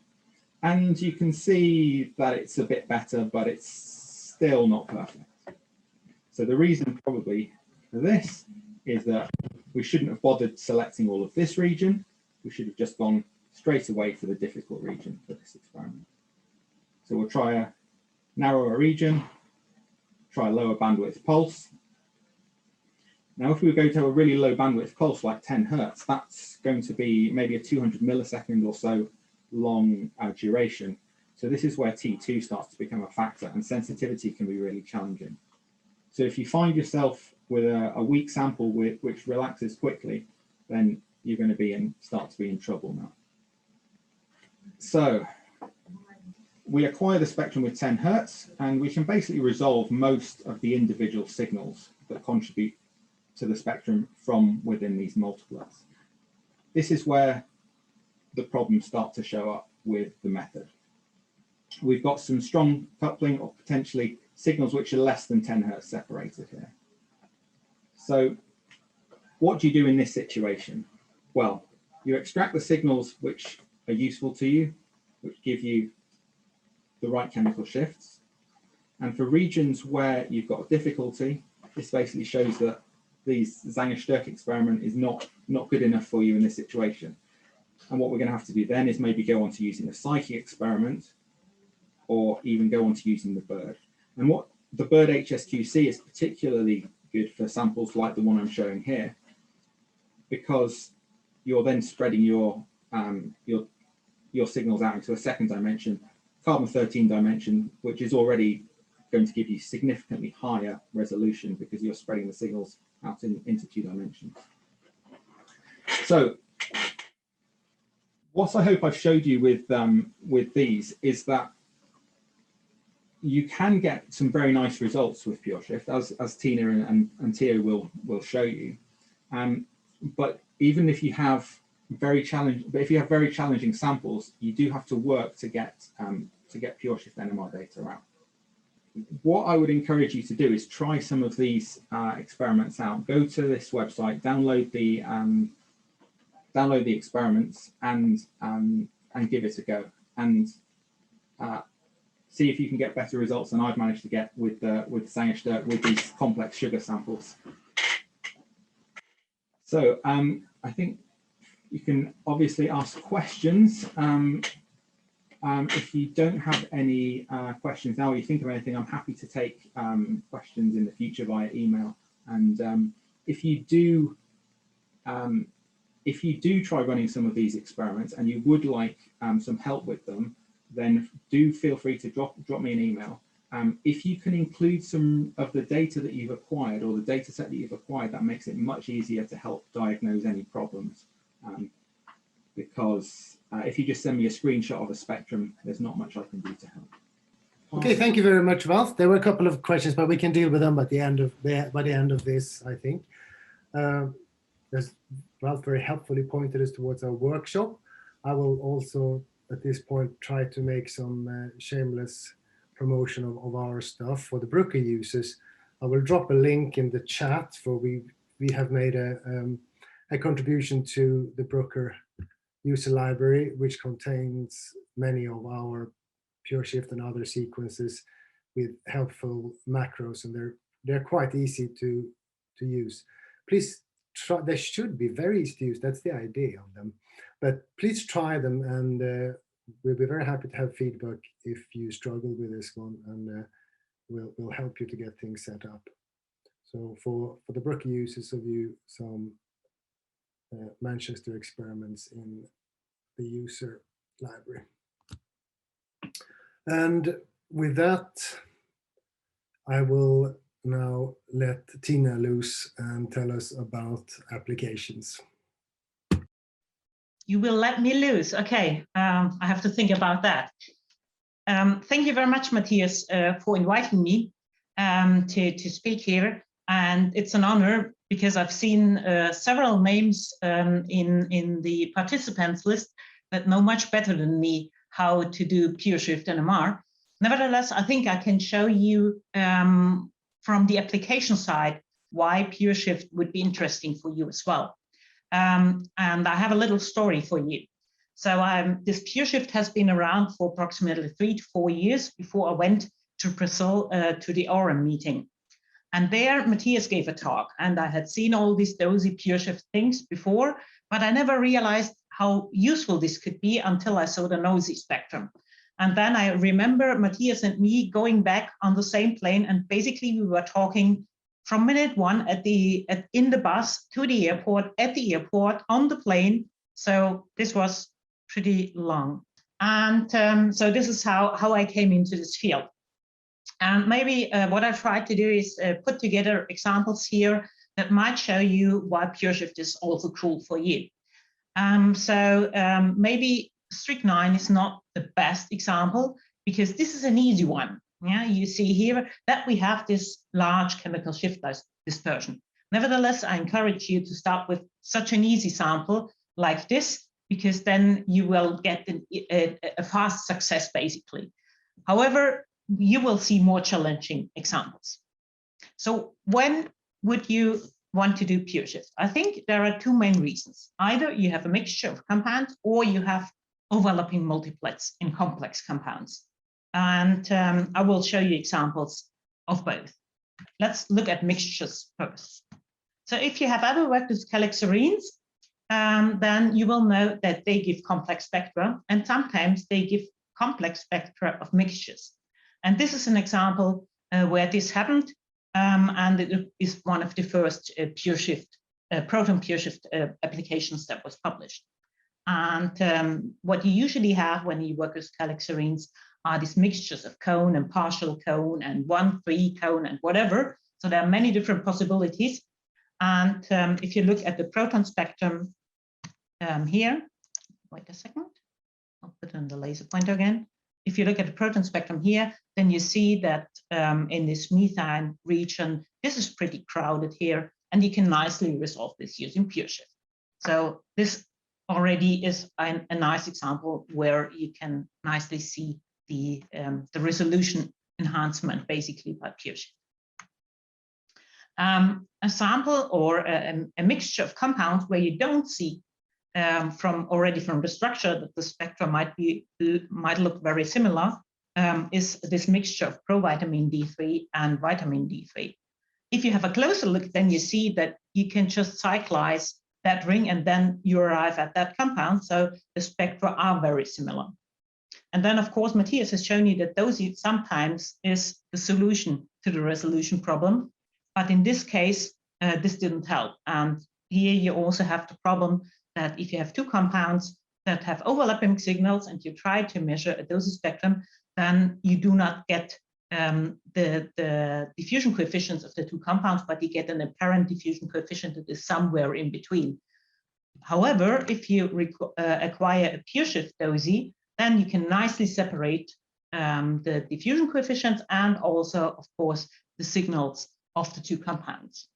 And you can see that it's a bit better, but it's still not perfect. So the reason probably for this is that we shouldn't have bothered selecting all of this region. We should have just gone straight away for the difficult region for this experiment. So we'll try a narrower region, try a lower bandwidth pulse. Now, if we go to a really low bandwidth pulse like 10 Hertz, that's going to be maybe a 200 millisecond or so long duration. So this is where T2 starts to become a factor, and sensitivity can be really challenging. So if you find yourself with a weak sample which relaxes quickly, then you're going to start to be in trouble now. So we acquire the spectrum with 10 Hertz, and we can basically resolve most of the individual signals that contribute to the spectrum from within these multiplets. This is where the problems start to show up with the method. We've got some strong coupling or potentially signals which are less than 10 Hertz separated here. So what do you do in this situation? Well, you extract the signals which are useful to you, which give you the right chemical shifts. And for regions where you've got difficulty, this basically shows that this Zangara experiment is not good enough for you in this situation. And what we're going to have to do then is maybe go on to using a Psyche experiment, or even go on to using the BIRD. And what the BIRD HSQC is particularly good for samples like the one I'm showing here, because you're then spreading your signals out into a second dimension, carbon-13 dimension, which is already going to give you significantly higher resolution because you're spreading the signals out into 2 dimensions. So what I hope I've showed you with these is that you can get some very nice results with Pure Shift, as Tina and Theo will show you. But even if you have very challenging samples, you do have to work to get Pure Shift NMR data out. What I would encourage you to do is try some of these experiments out. Go to this website, download the experiments, and give it a go, and see if you can get better results than I've managed to get with Zangara with these complex sugar samples. So I think you can obviously ask questions. If you don't have any questions now, or you think of anything, I'm happy to take questions in the future via email. And if you do try running some of these experiments and you would like some help with them, then do feel free to drop me an email. If you can include some of the data that you've acquired, or the data set that you've acquired, that makes it much easier to help diagnose any problems. Because if you just send me a screenshot of a spectrum, there's not much I can do to help. Okay, thank you very much, Ralph. There were a couple of questions, but we can deal with them at the end of this, I think. As Ralph very helpfully pointed us towards our workshop. I will also, at this point, try to make some shameless promotion of our stuff for the Brooker users. I will drop a link in the chat for we have made a contribution to the Brooker user library, which contains many of our Pure Shift and other sequences with helpful macros, and they're quite easy to use. Please try. They should be very easy to use. That's the idea of them. But please try them, and we'll be very happy to have feedback if you struggle with this one, and we'll help you to get things set up. So for the Brookie users of you, some Manchester experiments in the user library. And with that, I will now let Tina loose and tell us about applications. You will let me loose. Okay, I have to think about that. Thank you very much, Matthias, for inviting me to speak here. And it's an honor because I've seen several names in the participants list that know much better than me how to do Pure Shift NMR. Nevertheless, I think I can show you from the application side why Pure Shift would be interesting for you as well. And I have a little story for you. So this Pure Shift has been around for approximately 3 to 4 years before I went to Brazil to the Orem meeting. And there Matthias gave a talk, and I had seen all these dozy Pure Shift things before, but I never realized how useful this could be until I saw the NOESY spectrum. And then I remember Matthias and me going back on the same plane, and basically we were talking from minute one in the bus to the airport, at the airport, on the plane. So this was pretty long. And so this is how I came into this field. And maybe what I tried to do is put together examples here that might show you why Pure Shift is also cool for you. Maybe strychnine is not the best example because this is an easy one. Yeah, you see here that we have this large chemical shift dispersion. Nevertheless, I encourage you to start with such an easy sample like this, because then you will get a fast success, basically. However, you will see more challenging examples. So when would you want to do Pure Shift? I think there are 2 main reasons. Either you have a mixture of compounds or you have overlapping multiplets in complex compounds. And I will show you examples of both. Let's look at mixtures first. So if you have abervectors calixarenes, then you will know that they give complex spectra, and sometimes they give complex spectra of mixtures. And this is an example where this happened, and it is one of the first Pure Shift, proton Pure Shift applications that was published. And what you usually have when you work with calixarenes are these mixtures of cone and partial cone and 1,3 cone and whatever. So there are many different possibilities. And if you look at the proton spectrum here, wait a second, I'll put on the laser pointer again. If you look at the proton spectrum here, then you see that in this methane region, this is pretty crowded here, and you can nicely resolve this using Pure Shift. So this already is a nice example where you can nicely see the resolution enhancement basically by Pure Shift. A sample or a mixture of compounds where you don't see already from the structure that the spectra might look very similar is this mixture of provitamin D3 and vitamin D3. If you have a closer look, then you see that you can just cyclize that ring and then you arrive at that compound. So the spectra are very similar. And then, of course, Matthias has shown you that those sometimes is the solution to the resolution problem. But in this case, this didn't help. And here you also have the problem that if you have 2 compounds that have overlapping signals and you try to measure a dosage spectrum, then you do not get the diffusion coefficients of the 2 compounds, but you get an apparent diffusion coefficient that is somewhere in between. However, if you acquire a Pure Shift dosi, then you can nicely separate the diffusion coefficients and also, of course, the signals of the 2 compounds.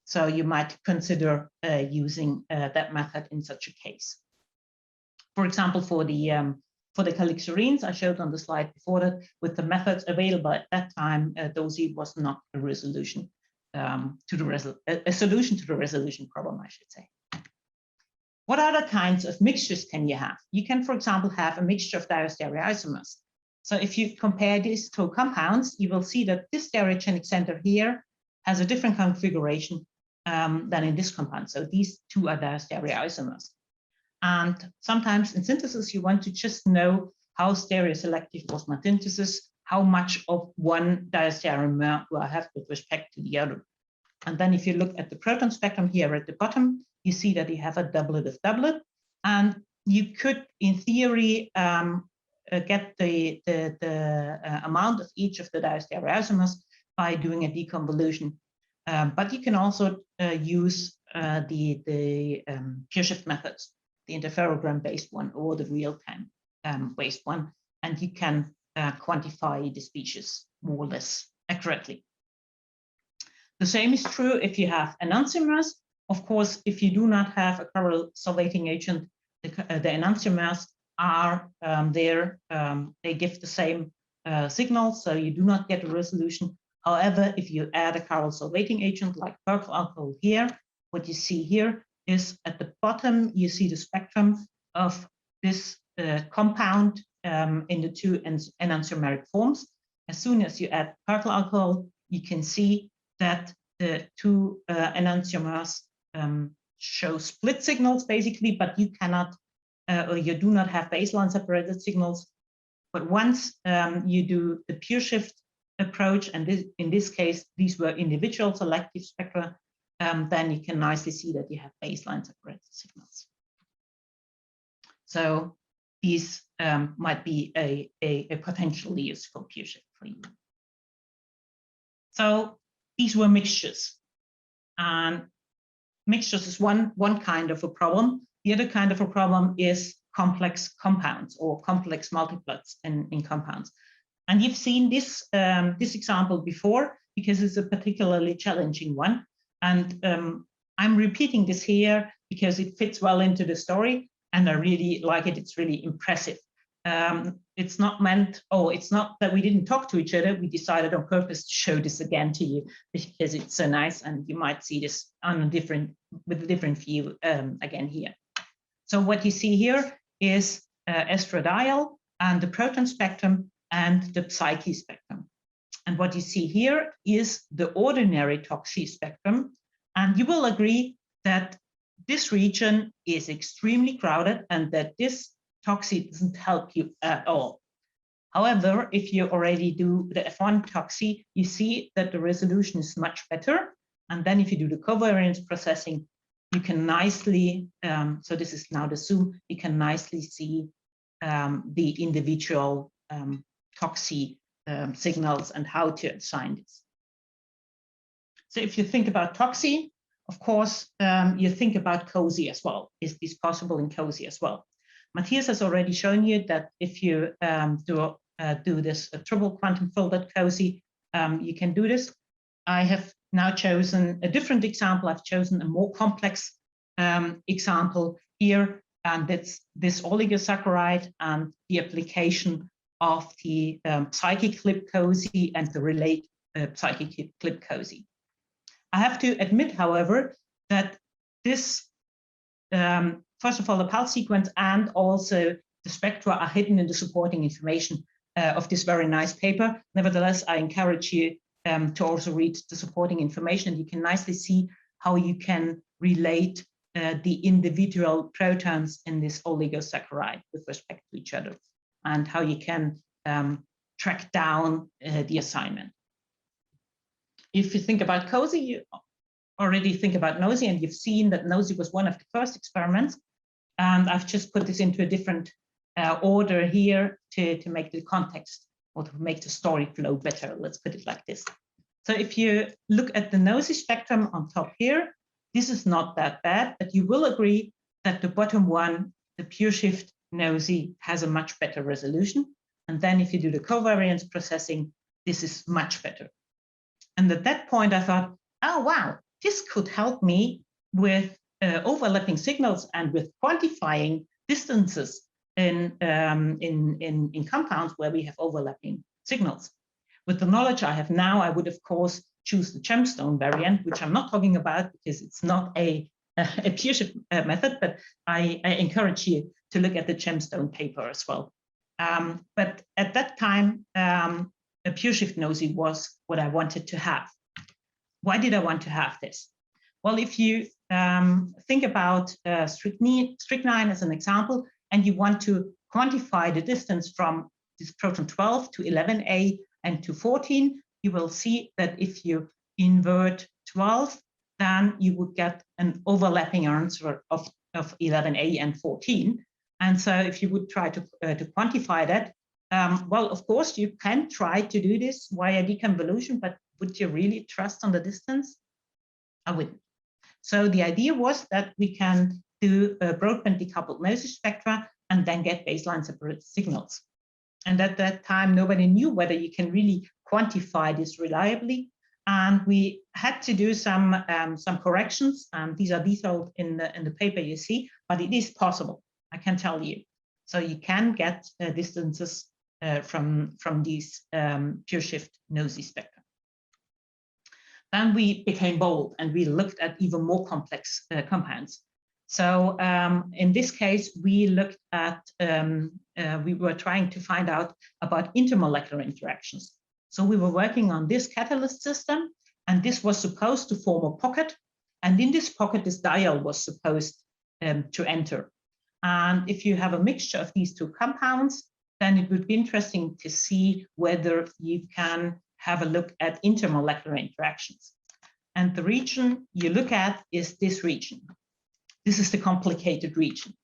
So you might consider using that method in such a case. For example, for the calixarenes I showed on the slide before that, with the methods available at that time, dosi was not a resolution a solution to the resolution problem, I should say. What other kinds of mixtures can you have? You can, for example, have a mixture of diastereoisomers. So if you compare these 2 compounds, you will see that this stereogenic center here has a different configuration than in this compound. So these two are diastereoisomers. And sometimes in synthesis, you want to just know how stereoselective was my synthesis, how much of one diastereomer do I have with respect to the other. And then if you look at the proton spectrum here at the bottom, you see that you have a doublet of doublet. And you could, in theory, get the amount of each of the diastereoisomers by doing a deconvolution. But you can also use the pure shift methods, the interferogram-based one or the real-time based one, and you can quantify the species more or less accurately. The same is true if you have enantiomers. Of course, if you do not have a chiral solvating agent, the enantiomers are there. They give the same signal, so you do not get a resolution. However, if you add a chiral solvating agent like purple alcohol here, what you see here is at the bottom, you see the spectrum of this compound in the two enantiomeric forms. As soon as you add purple alcohol, you can see that the two enantiomers show split signals basically, but you cannot or you do not have baseline separated signals. But once you do the pure shift approach, and in this case, these were individual selective spectra, then you can nicely see that you have baseline separated signals. So these might be a potentially useful pure shift for you. So these were mixtures, and mixtures is one kind of a problem. The other kind of a problem is complex compounds or complex multiplets in compounds. And you've seen this this example before because it's a particularly challenging one. And I'm repeating this here because it fits well into the story, and I really like it. It's really impressive. It's not meant, it's not that we didn't talk to each other. We decided on purpose to show this again to you because it's so nice, and you might see this on with a different view again here. So what you see here is estradiol and the proton spectrum and the psyche spectrum. And what you see here is the ordinary toxi spectrum. And you will agree that this region is extremely crowded and that this toxi doesn't help you at all. However, if you already do the F1 toxi, you see that the resolution is much better. And then if you do the covariance processing, you can nicely, so this is now the zoom, you can nicely see the individual toxi signals and how to assign this. So if you think about toxi, of course, you think about COSY as well. Is this possible in COSY as well? Mathias has already shown you that if you do this triple quantum folded COSY, you can do this. I have now chosen a different example. I've chosen a more complex example here, and it's this oligosaccharide and the application of the psychic clip COSY and the relate psychic clip COSY. I have to admit, however, that this, first of all, the pulse sequence and also the spectra are hidden in the supporting information of this very nice paper. Nevertheless, I encourage you to also read the supporting information, and you can nicely see how you can relate the individual protons in this oligosaccharide with respect to each other, and how you can track down the assignment. If you think about COSY, you already think about NOSY, and you've seen that NOSY was one of the first experiments. And I've just put this into a different order here to make the context or to make the story flow better. Let's put it like this. So if you look at the NOSY spectrum on top here, this is not that bad, but you will agree that the bottom one, the pure shift NOSY, has a much better resolution. And then if you do the covariance processing, this is much better. And at that point, I thought, oh, wow, this could help me with overlapping signals and with quantifying distances in compounds where we have overlapping signals. With the knowledge I have now, I would, of course, choose the gemstone variant, which I'm not talking about because it's not a pure shift method, but I encourage you to look at the gemstone paper as well. But at that time, a pure shift NOSY was what I wanted to have. Why did I want to have this? Well, if you think about strychnine as an example, and you want to quantify the distance from this proton 12 to 11A and to 14, you will see that if you invert 12, then you would get an overlapping answer of 11A and 14. And so if you would try to quantify that, well, of course, you can try to do this via deconvolution, but would you really trust on the distance? I wouldn't. So the idea was that we can do a broadband decoupled noisy spectra and then get baseline separate signals. And at that time, nobody knew whether you can really quantify this reliably. And we had to do some corrections. These are detailed in the paper you see, but it is possible, I can tell you. So you can get distances from these pure shift noisy spectra. Then we became bold and we looked at even more complex compounds. So in this case, we looked at, we were trying to find out about intermolecular interactions. So we were working on this catalyst system, and this was supposed to form a pocket. And in this pocket, this diol was supposed to enter. And if you have a mixture of these two compounds, then it would be interesting to see whether you can have a look at intermolecular interactions. And the region you look at is this region. This is the complicated region.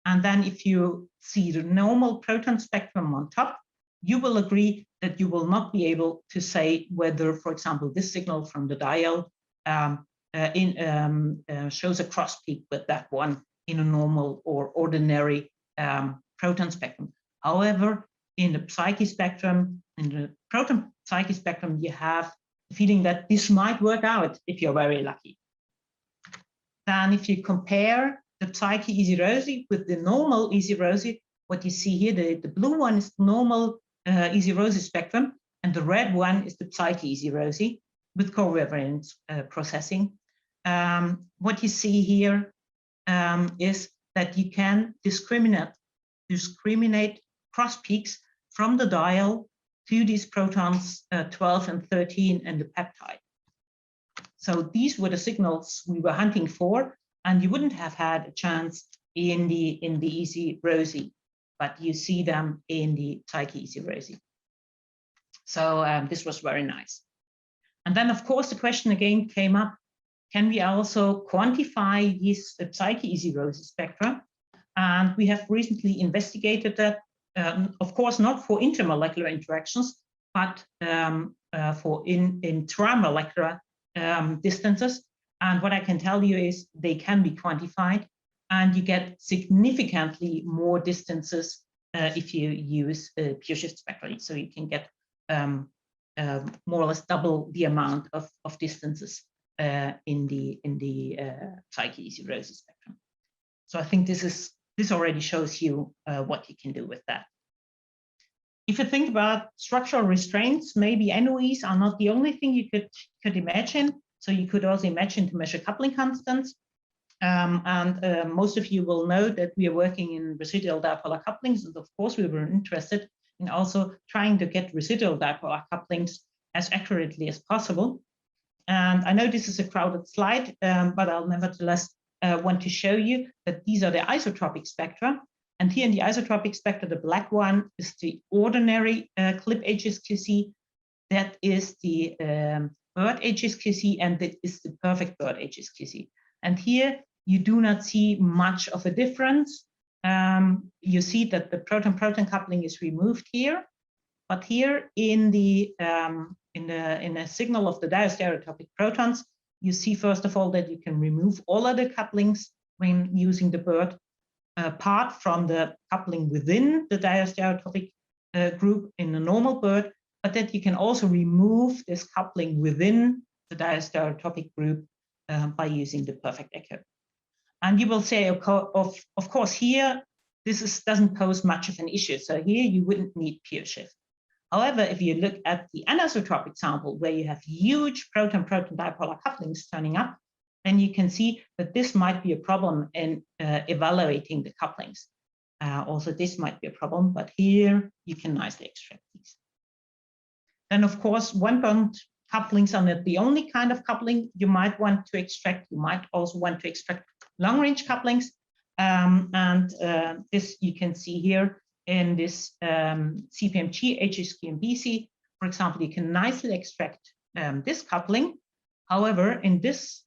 And then if you see the normal proton spectrum on top, you will agree that you will not be able to say whether, for example, this signal from the diol shows a cross peak with that one in a normal or ordinary proton spectrum. However, in the psyche spectrum, in the proton psyche spectrum, you have the feeling that this might work out if you're very lucky. Then if you compare the psyche easy rosy with the normal easy rosy, what you see here, the blue one is the normal easy rosy spectrum, and the red one is the psyche easy rosy with covariance processing. What you see here is that you can discriminate cross peaks from the diol to these protons 12 and 13 and the peptide. So these were the signals we were hunting for, and you wouldn't have had a chance in the easy rosy, but you see them in the psyche easy rosy. So this was very nice. And then, of course, the question again came up: can we also quantify these psyche easy rosy spectra? And we have recently investigated that, of course, not for intermolecular interactions, but for intramolecular distances. And what I can tell you is they can be quantified, and you get significantly more distances if you use pure shift spectra. So you can get more or less double the amount of distances in the psyche easy rosy spectrum. So I think this already shows you what you can do with that. If you think about structural restraints, maybe NOEs are not the only thing you could imagine. So you could also imagine to measure coupling constants. Most of you will know that we are working in residual dipolar couplings. And of course, we were interested in also trying to get residual dipolar couplings as accurately as possible. And I know this is a crowded slide, but I'll nevertheless want to show you that these are the isotropic spectra. And here in the isotropic spectra, the black one is the ordinary clip HSQC. That is the bird HSQC, and that is the perfect bird HSQC. And here you do not see much of a difference. You see that the proton-proton coupling is removed here, but here in the signal of the diastereotopic protons, you see first of all that you can remove all other couplings when using the bird, apart from the coupling within the diastereotopic group in the normal bird, but that you can also remove this coupling within the diastereotopic group by using the perfect echo. And you will say, of course, here, this doesn't pose much of an issue. So here you wouldn't need pure shift. However, if you look at the anisotropic sample, where you have huge proton-proton dipolar couplings turning up, then you can see that this might be a problem in evaluating the couplings. Also, this might be a problem, but here you can nicely extract these. Then, of course, one point couplings are not the only kind of coupling you might want to extract. You might also want to extract long-range couplings. This you can see here in this CPMG, HSQ, and BC. For example, you can nicely extract this coupling. However, in this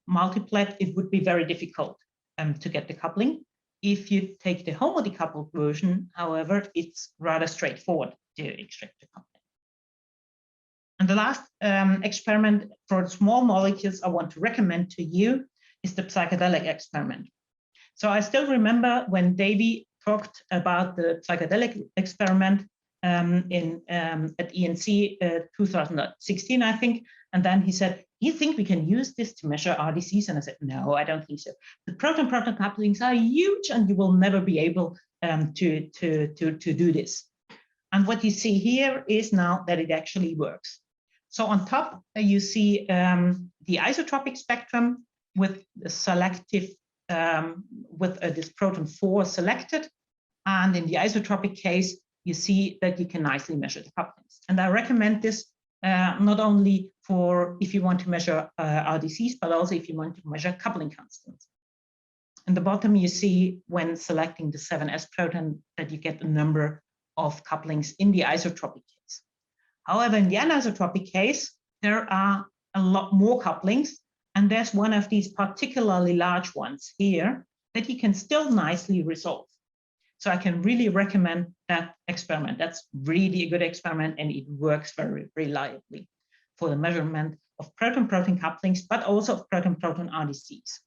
multiplet, it would be very difficult to get the coupling. If you take the homodecoupled version, however, it's rather straightforward to extract the coupling. And the last experiment for small molecules I want to recommend to you is the psychedelic experiment. So I still remember when Davey talked about the psychedelic experiment at ENC 2016, I think, and then he said, "Do you think we can use this to measure RDCs?" And I said, "No, I don't think so. The proton-proton couplings are huge, and you will never be able to do this." And what you see here is now that it actually works. So on top, you see the isotropic spectrum with the selective, with this proton 4 selected. And in the isotropic case, you see that you can nicely measure the couplings. And I recommend this not only for if you want to measure RDCs, but also if you want to measure coupling constants. In the bottom, you see when selecting the 7s proton that you get a number of couplings in the isotropic case. However, in the anisotropic case, there are a lot more couplings, and there's one of these particularly large ones here that you can still nicely resolve. So I can really recommend that experiment. That's really a good experiment, and it works very reliably for the measurement of proton-proton couplings, but also of proton-proton RDCs.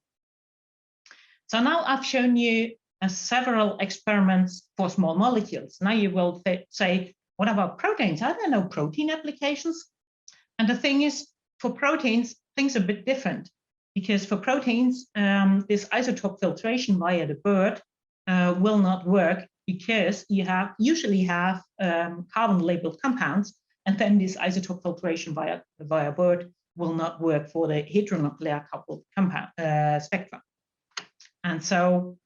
So now I've shown you several experiments for small molecules. Now you will say, what about proteins? Are there no protein applications? And the thing is, for proteins, things are a bit different, because for proteins, this isotope filtration via the bird will not work, because you usually have carbon-labeled compounds, and then this isotope filtration via bird will not work for the heteronuclear coupled compound spectra. And so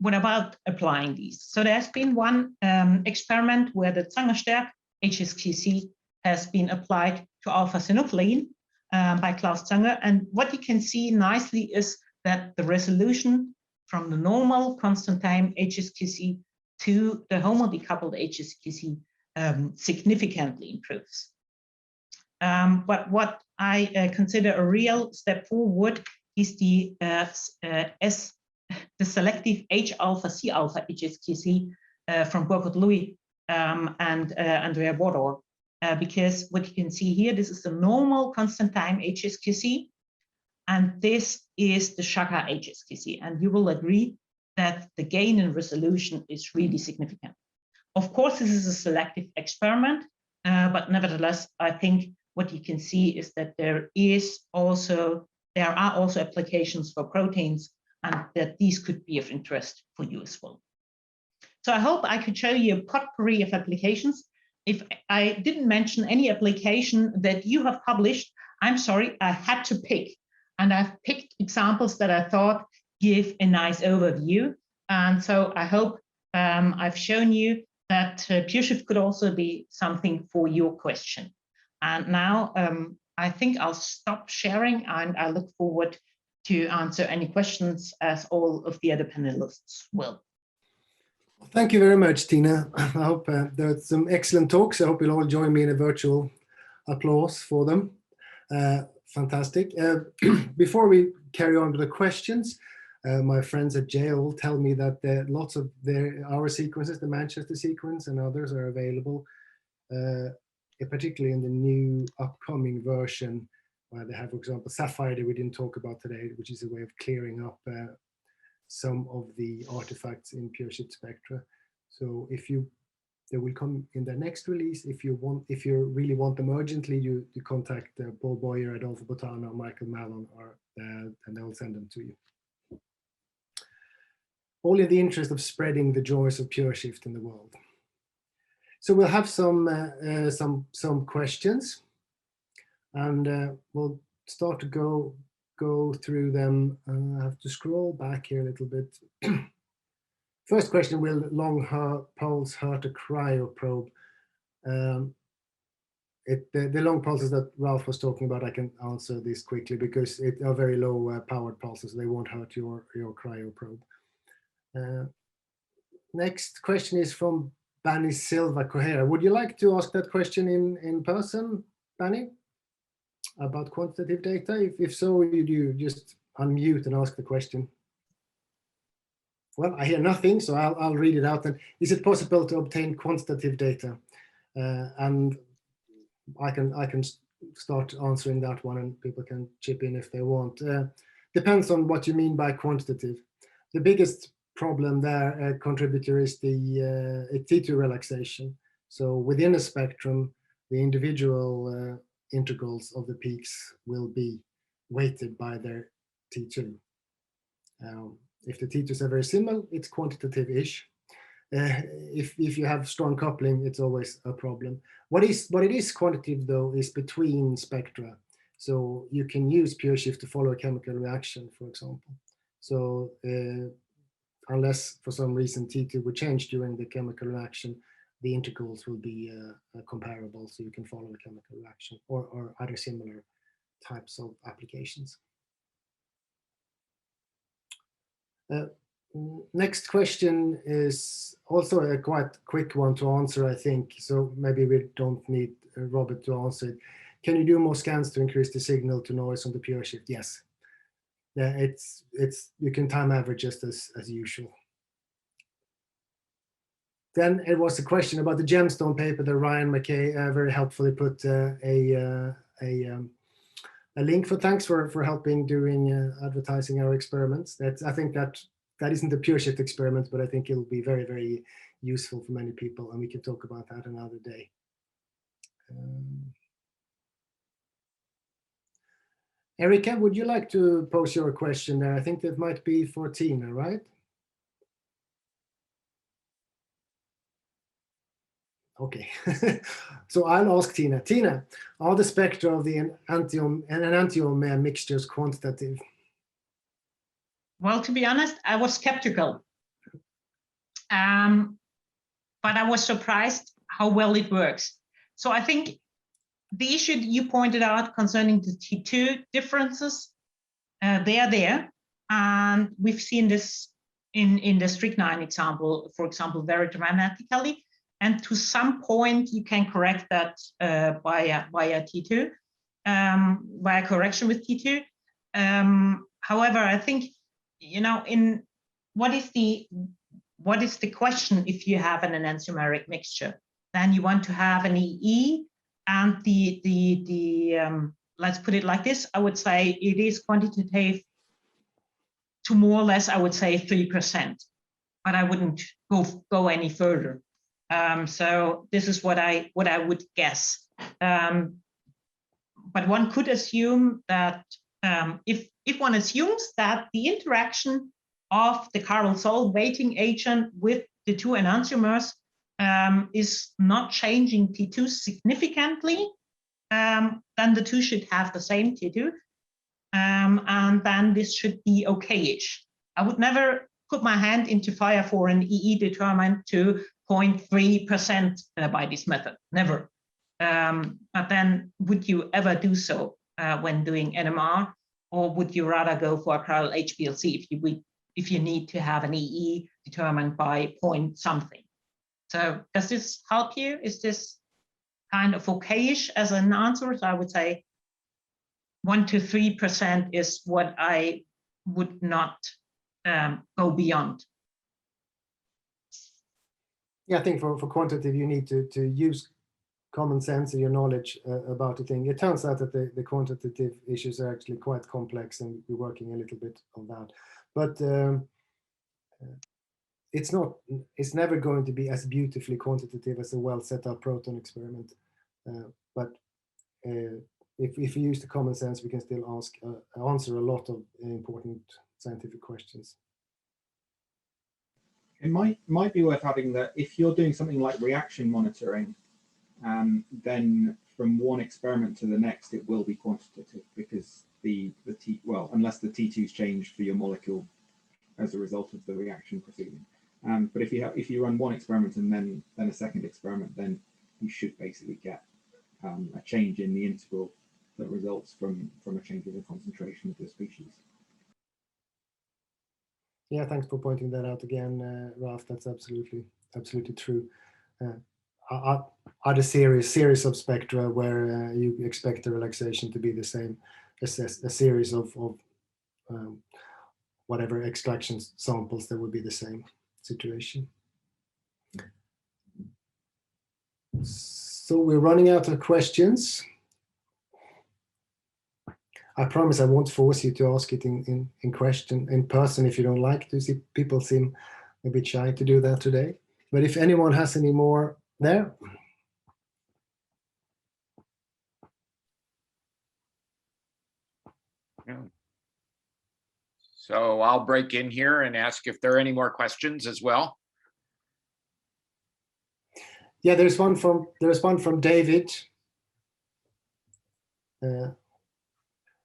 what about applying these? So there's been one experiment where the Zangara HSQC has been applied to alpha-synuclein by Klaus Zangara. And what you can see nicely is that the resolution from the normal constant time HSQC to the homodecoupled HSQC significantly improves. But what I consider a real step forward is the selective H-alpha C-alpha HSQC from Burkhard Louis and Andrea Bodor, because what you can see here, this is the normal constant time HSQC, and this is the Shaka HSQC, and you will agree that the gain in resolution is really significant. Of course, this is a selective experiment, but nevertheless, I think what you can see is that there are also applications for proteins, and that these could be of interest for you as well. So I hope I could show you a potpourri of applications. If I didn't mention any application that you have published, I'm sorry, I had to pick. And I've picked examples that I thought give a nice overview. And so I hope I've shown you that PureShift could also be something for your question. And now I think I'll stop sharing, and I look forward to answer any questions, as all of the other panelists will. Thank you very much, Tina. I hope there are some excellent talks. I hope you'll all join me in a virtual applause for them. Fantastic. Before we carry on with the questions, my friends at Yale tell me that lots of our sequences, the Manchester sequence and others, are available, particularly in the new upcoming version, where they have, for example, Sapphire that we didn't talk about today, which is a way of clearing up some of the artifacts in PureShift Spectra. So they will come in the next release. If you really want them urgently, you contact Paul Boyer, Adolfo Botana, or Michael Mallon, and they'll send them to you. All in the interest of spreading the joys of PureShift in the world. So we'll have some questions, and we'll start to go through them. I have to scroll back here a little bit. First question: will long pulse hurt a cryoprobe? the long pulses that Ralph was talking about, I can answer this quickly because it are very low powered pulses. They won't hurt your cryo probe. Next question is from Bani Silva Correa. Would you like to ask that question in person, Bani, about quantitative data? If so, you just unmute and ask the question. Well, I hear nothing, so I'll read it out. Then, is it possible to obtain quantitative data? And I can start answering that one, and people can chip in if they want. Depends on what you mean by quantitative. The biggest problem there, contributor, is the T2 relaxation. So within a spectrum, the individual integrals of the peaks will be weighted by their T2. If the T2s are very similar, it's quantitative-ish. If you have strong coupling, it's always a problem. What it is quantitative, though, is between spectra. So you can use Pure Shift to follow a chemical reaction, for example. So unless for some reason T2 would change during the chemical reaction, the integrals will be comparable, so you can follow the chemical reaction or other similar types of applications. Next question is also a quite quick one to answer, I think. So maybe we don't need Robert to answer it. Can you do more scans to increase the signal to noise on the Pure Shift? Yes. Yeah, you can time average just as usual. Then it was a question about the gemstone paper that Ryan McKay very helpfully put a link for. Thanks for helping doing advertising our experiments. I think that isn't a Pure Shift experiment, but I think it'll be very, very useful for many people, and we can talk about that another day. Erica, would you like to pose your question there? I think that might be for Tina, right? Okay, so I'll ask Tina. Tina, are the spectra of the enantiomer mixtures quantitative? Well, to be honest, I was skeptical. But I was surprised how well it works. So I think the issue you pointed out concerning the T2 differences, they are there. And we've seen this in the strychnine example, for example, very dramatically. And to some point, you can correct that by a T2, by a correction with T2. However, I think, you know, in what is the question if you have an enantiomeric mixture? Then you want to have an EE, and let's put it like this. I would say it is quantitative to more or less, I would say 3%, but I wouldn't go any further. So this is what I would guess. But one could assume that if one assumes that the interaction of the chiral salt weighting agent with the two enantiomers is not changing T2 significantly, then the two should have the same T2, and then this should be okay-ish. I would never put my hand into fire for an EE determined to 0.3% by this method, never. But then would you ever do so when doing NMR, or would you rather go for a chiral HPLC if you need to have an EE determined by point something? So does this help you? Is this kind of okay-ish as an answer? So I would say 1 to 3% is what I would not go beyond. Yeah, I think for quantitative, you need to use common sense and your knowledge about the thing. It turns out that the quantitative issues are actually quite complex, and we're working a little bit on that. But it's never going to be as beautifully quantitative as a well set up proton experiment. But if we use the common sense, we can still answer a lot of important scientific questions. It might be worth adding that if you're doing something like reaction monitoring, then from one experiment to the next, it will be quantitative, because unless the T2's changed for your molecule as a result of the reaction proceeding. But if you run one experiment and then a second experiment, then you should basically get a change in the integral that results from a change in the concentration of the species. Yeah, thanks for pointing that out again, Ralph. That's absolutely true. Are the series of spectra where you expect the relaxation to be the same as a series of whatever extraction samples, that would be the same situation. So we're running out of questions. I promise I won't force you to ask it in person if you don't like to. See, people seem a bit shy to do that today. But if anyone has any more there. Yeah. So I'll break in here and ask if there are any more questions as well. Yeah, there's one from David.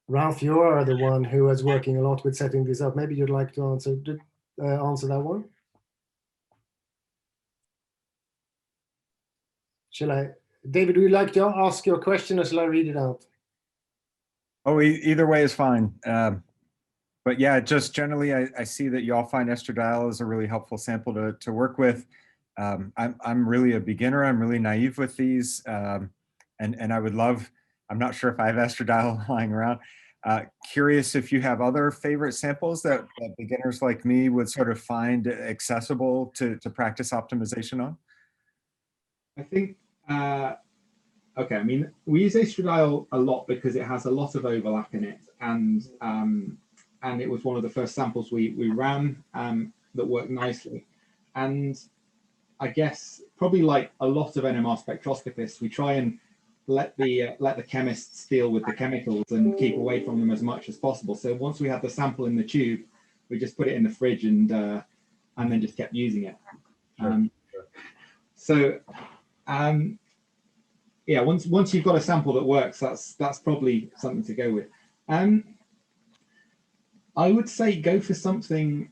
Ralph, you are the one who is working a lot with setting this up. Maybe you'd like to answer that one. Shall I, David? Would you like to ask your question, or shall I read it out? Oh, either way is fine. But yeah, just generally, I see that you all find estradiol is a really helpful sample to work with. I'm really a beginner. I'm really naive with these, and I would love. I'm not sure if I have estradiol lying around. Curious if you have other favorite samples that beginners like me would sort of find accessible to practice optimization on. I think, okay, I mean, we use estradiol a lot because it has a lot of overlap in it, and it was one of the first samples we ran that worked nicely. And I guess probably like a lot of NMR spectroscopists, we try and let the chemists deal with the chemicals and keep away from them as much as possible. So once we had the sample in the tube, we just put it in the fridge and then just kept using it. Yeah, once you've got a sample that works, that's probably something to go with. I would say go for something.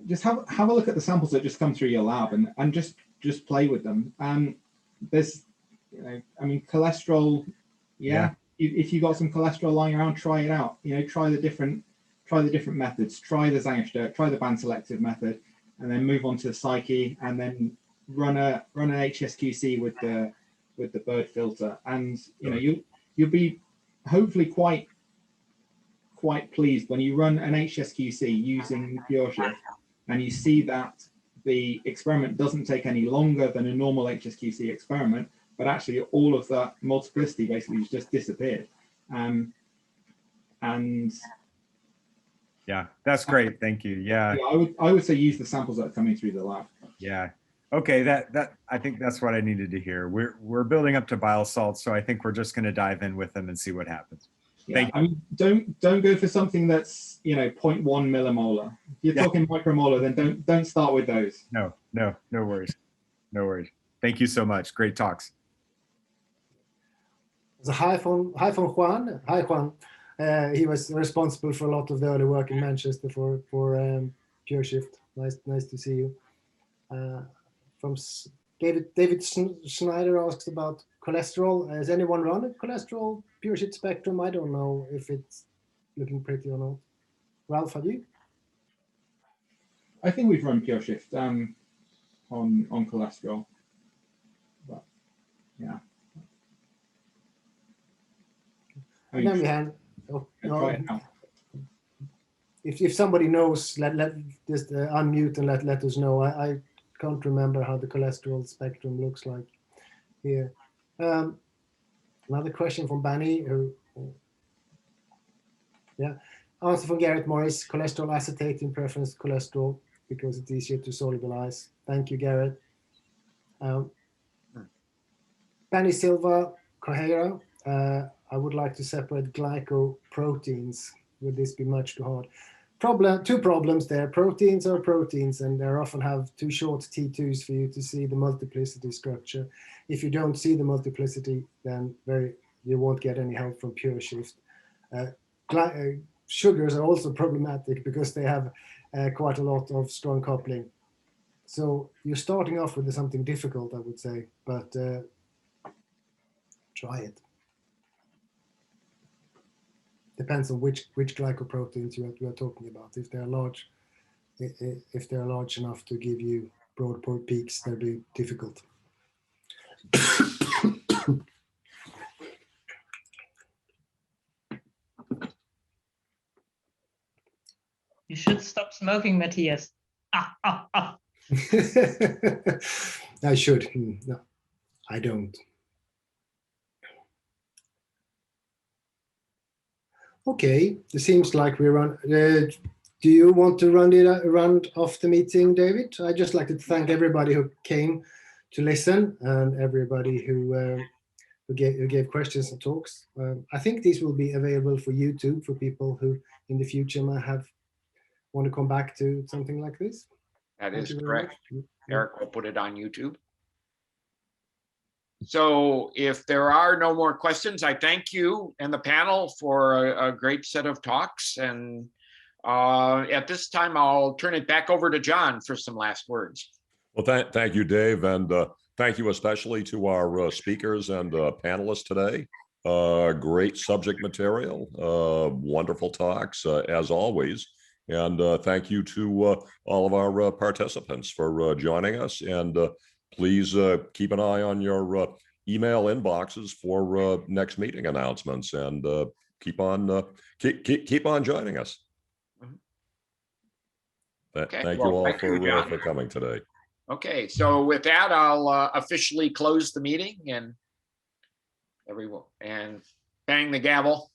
Just have a look at the samples that just come through your lab and just play with them. There's, you know, I mean, cholesterol. Yeah. If you got some cholesterol lying around, try it out. You know, try the different methods. Try the Zangara, try the band selective method, and then move on to the Psyche, and then run an HSQC with the bird filter, and you know you'll be hopefully quite pleased when you run an HSQC using Pure Shift and you see that the experiment doesn't take any longer than a normal HSQC experiment, but actually all of that multiplicity basically just disappeared. And yeah, that's great. Thank you. Yeah, I would say use the samples that are coming through the lab. Yeah. Okay, that I think that's what I needed to hear. We're building up to bile salts, so I think we're just going to dive in with them and see what happens. Yeah, I mean, don't go for something that's, you know, 0.1 millimolar. If you're talking micromolar, then don't start with those. No worries, no worries. Thank you so much. Great talks. So hi from Juan. Hi Juan. He was responsible for a lot of the early work in Manchester for Pure Shift. Nice to see you. From David Schneider asks about cholesterol. Has anyone run a cholesterol Pure Shift spectrum? I don't know if it's looking pretty or not. Ralph, have you? I think we've run Pure Shift on cholesterol, but yeah. I mean, then we have. Oh, no. If somebody knows, let just unmute and let us know. I can't remember how the cholesterol spectrum looks like here. Another question from Benny. Answer from Garrett Morris. Cholesterol acetate in preference to cholesterol because it's easier to solubilize. Thank you, Garrett. Benny Silva Correira. I would like to separate glycoproteins. Would this be much too hard? Two problems there. Proteins are proteins, and they often have too short T2s for you to see the multiplicity structure. If you don't see the multiplicity, then you won't get any help from Pure Shift. Sugars are also problematic because they have quite a lot of strong coupling. So you're starting off with something difficult, I would say, but try it. Depends on which glycoproteins you are talking about. If they're large, if they're large enough to give you broad peaks, they'll be difficult. You should stop smoking, Matthias. I should. No, I don't. Okay, it seems like we run. Do you want to run off the meeting, David? I'd just like to thank everybody who came to listen and everybody who gave questions and talks. I think these will be available for YouTube for people who in the future might want to come back to something like this. That Thank is you very correct. much. Eric will put it on YouTube. So if there are no more questions, I thank you and the panel for a great set of talks. And at this time, I'll turn it back over to John for some last words. Well, thank you, Dave. And thank you especially to our speakers and panelists today. Great subject material, wonderful talks, as always. And thank you to all of our participants for joining us. And please keep an eye on your email inboxes for next meeting announcements, and keep on joining us. Okay, Thank well, you all thank you, John. for coming today. Okay, so with that, I'll officially close the meeting and everyone and bang the gavel.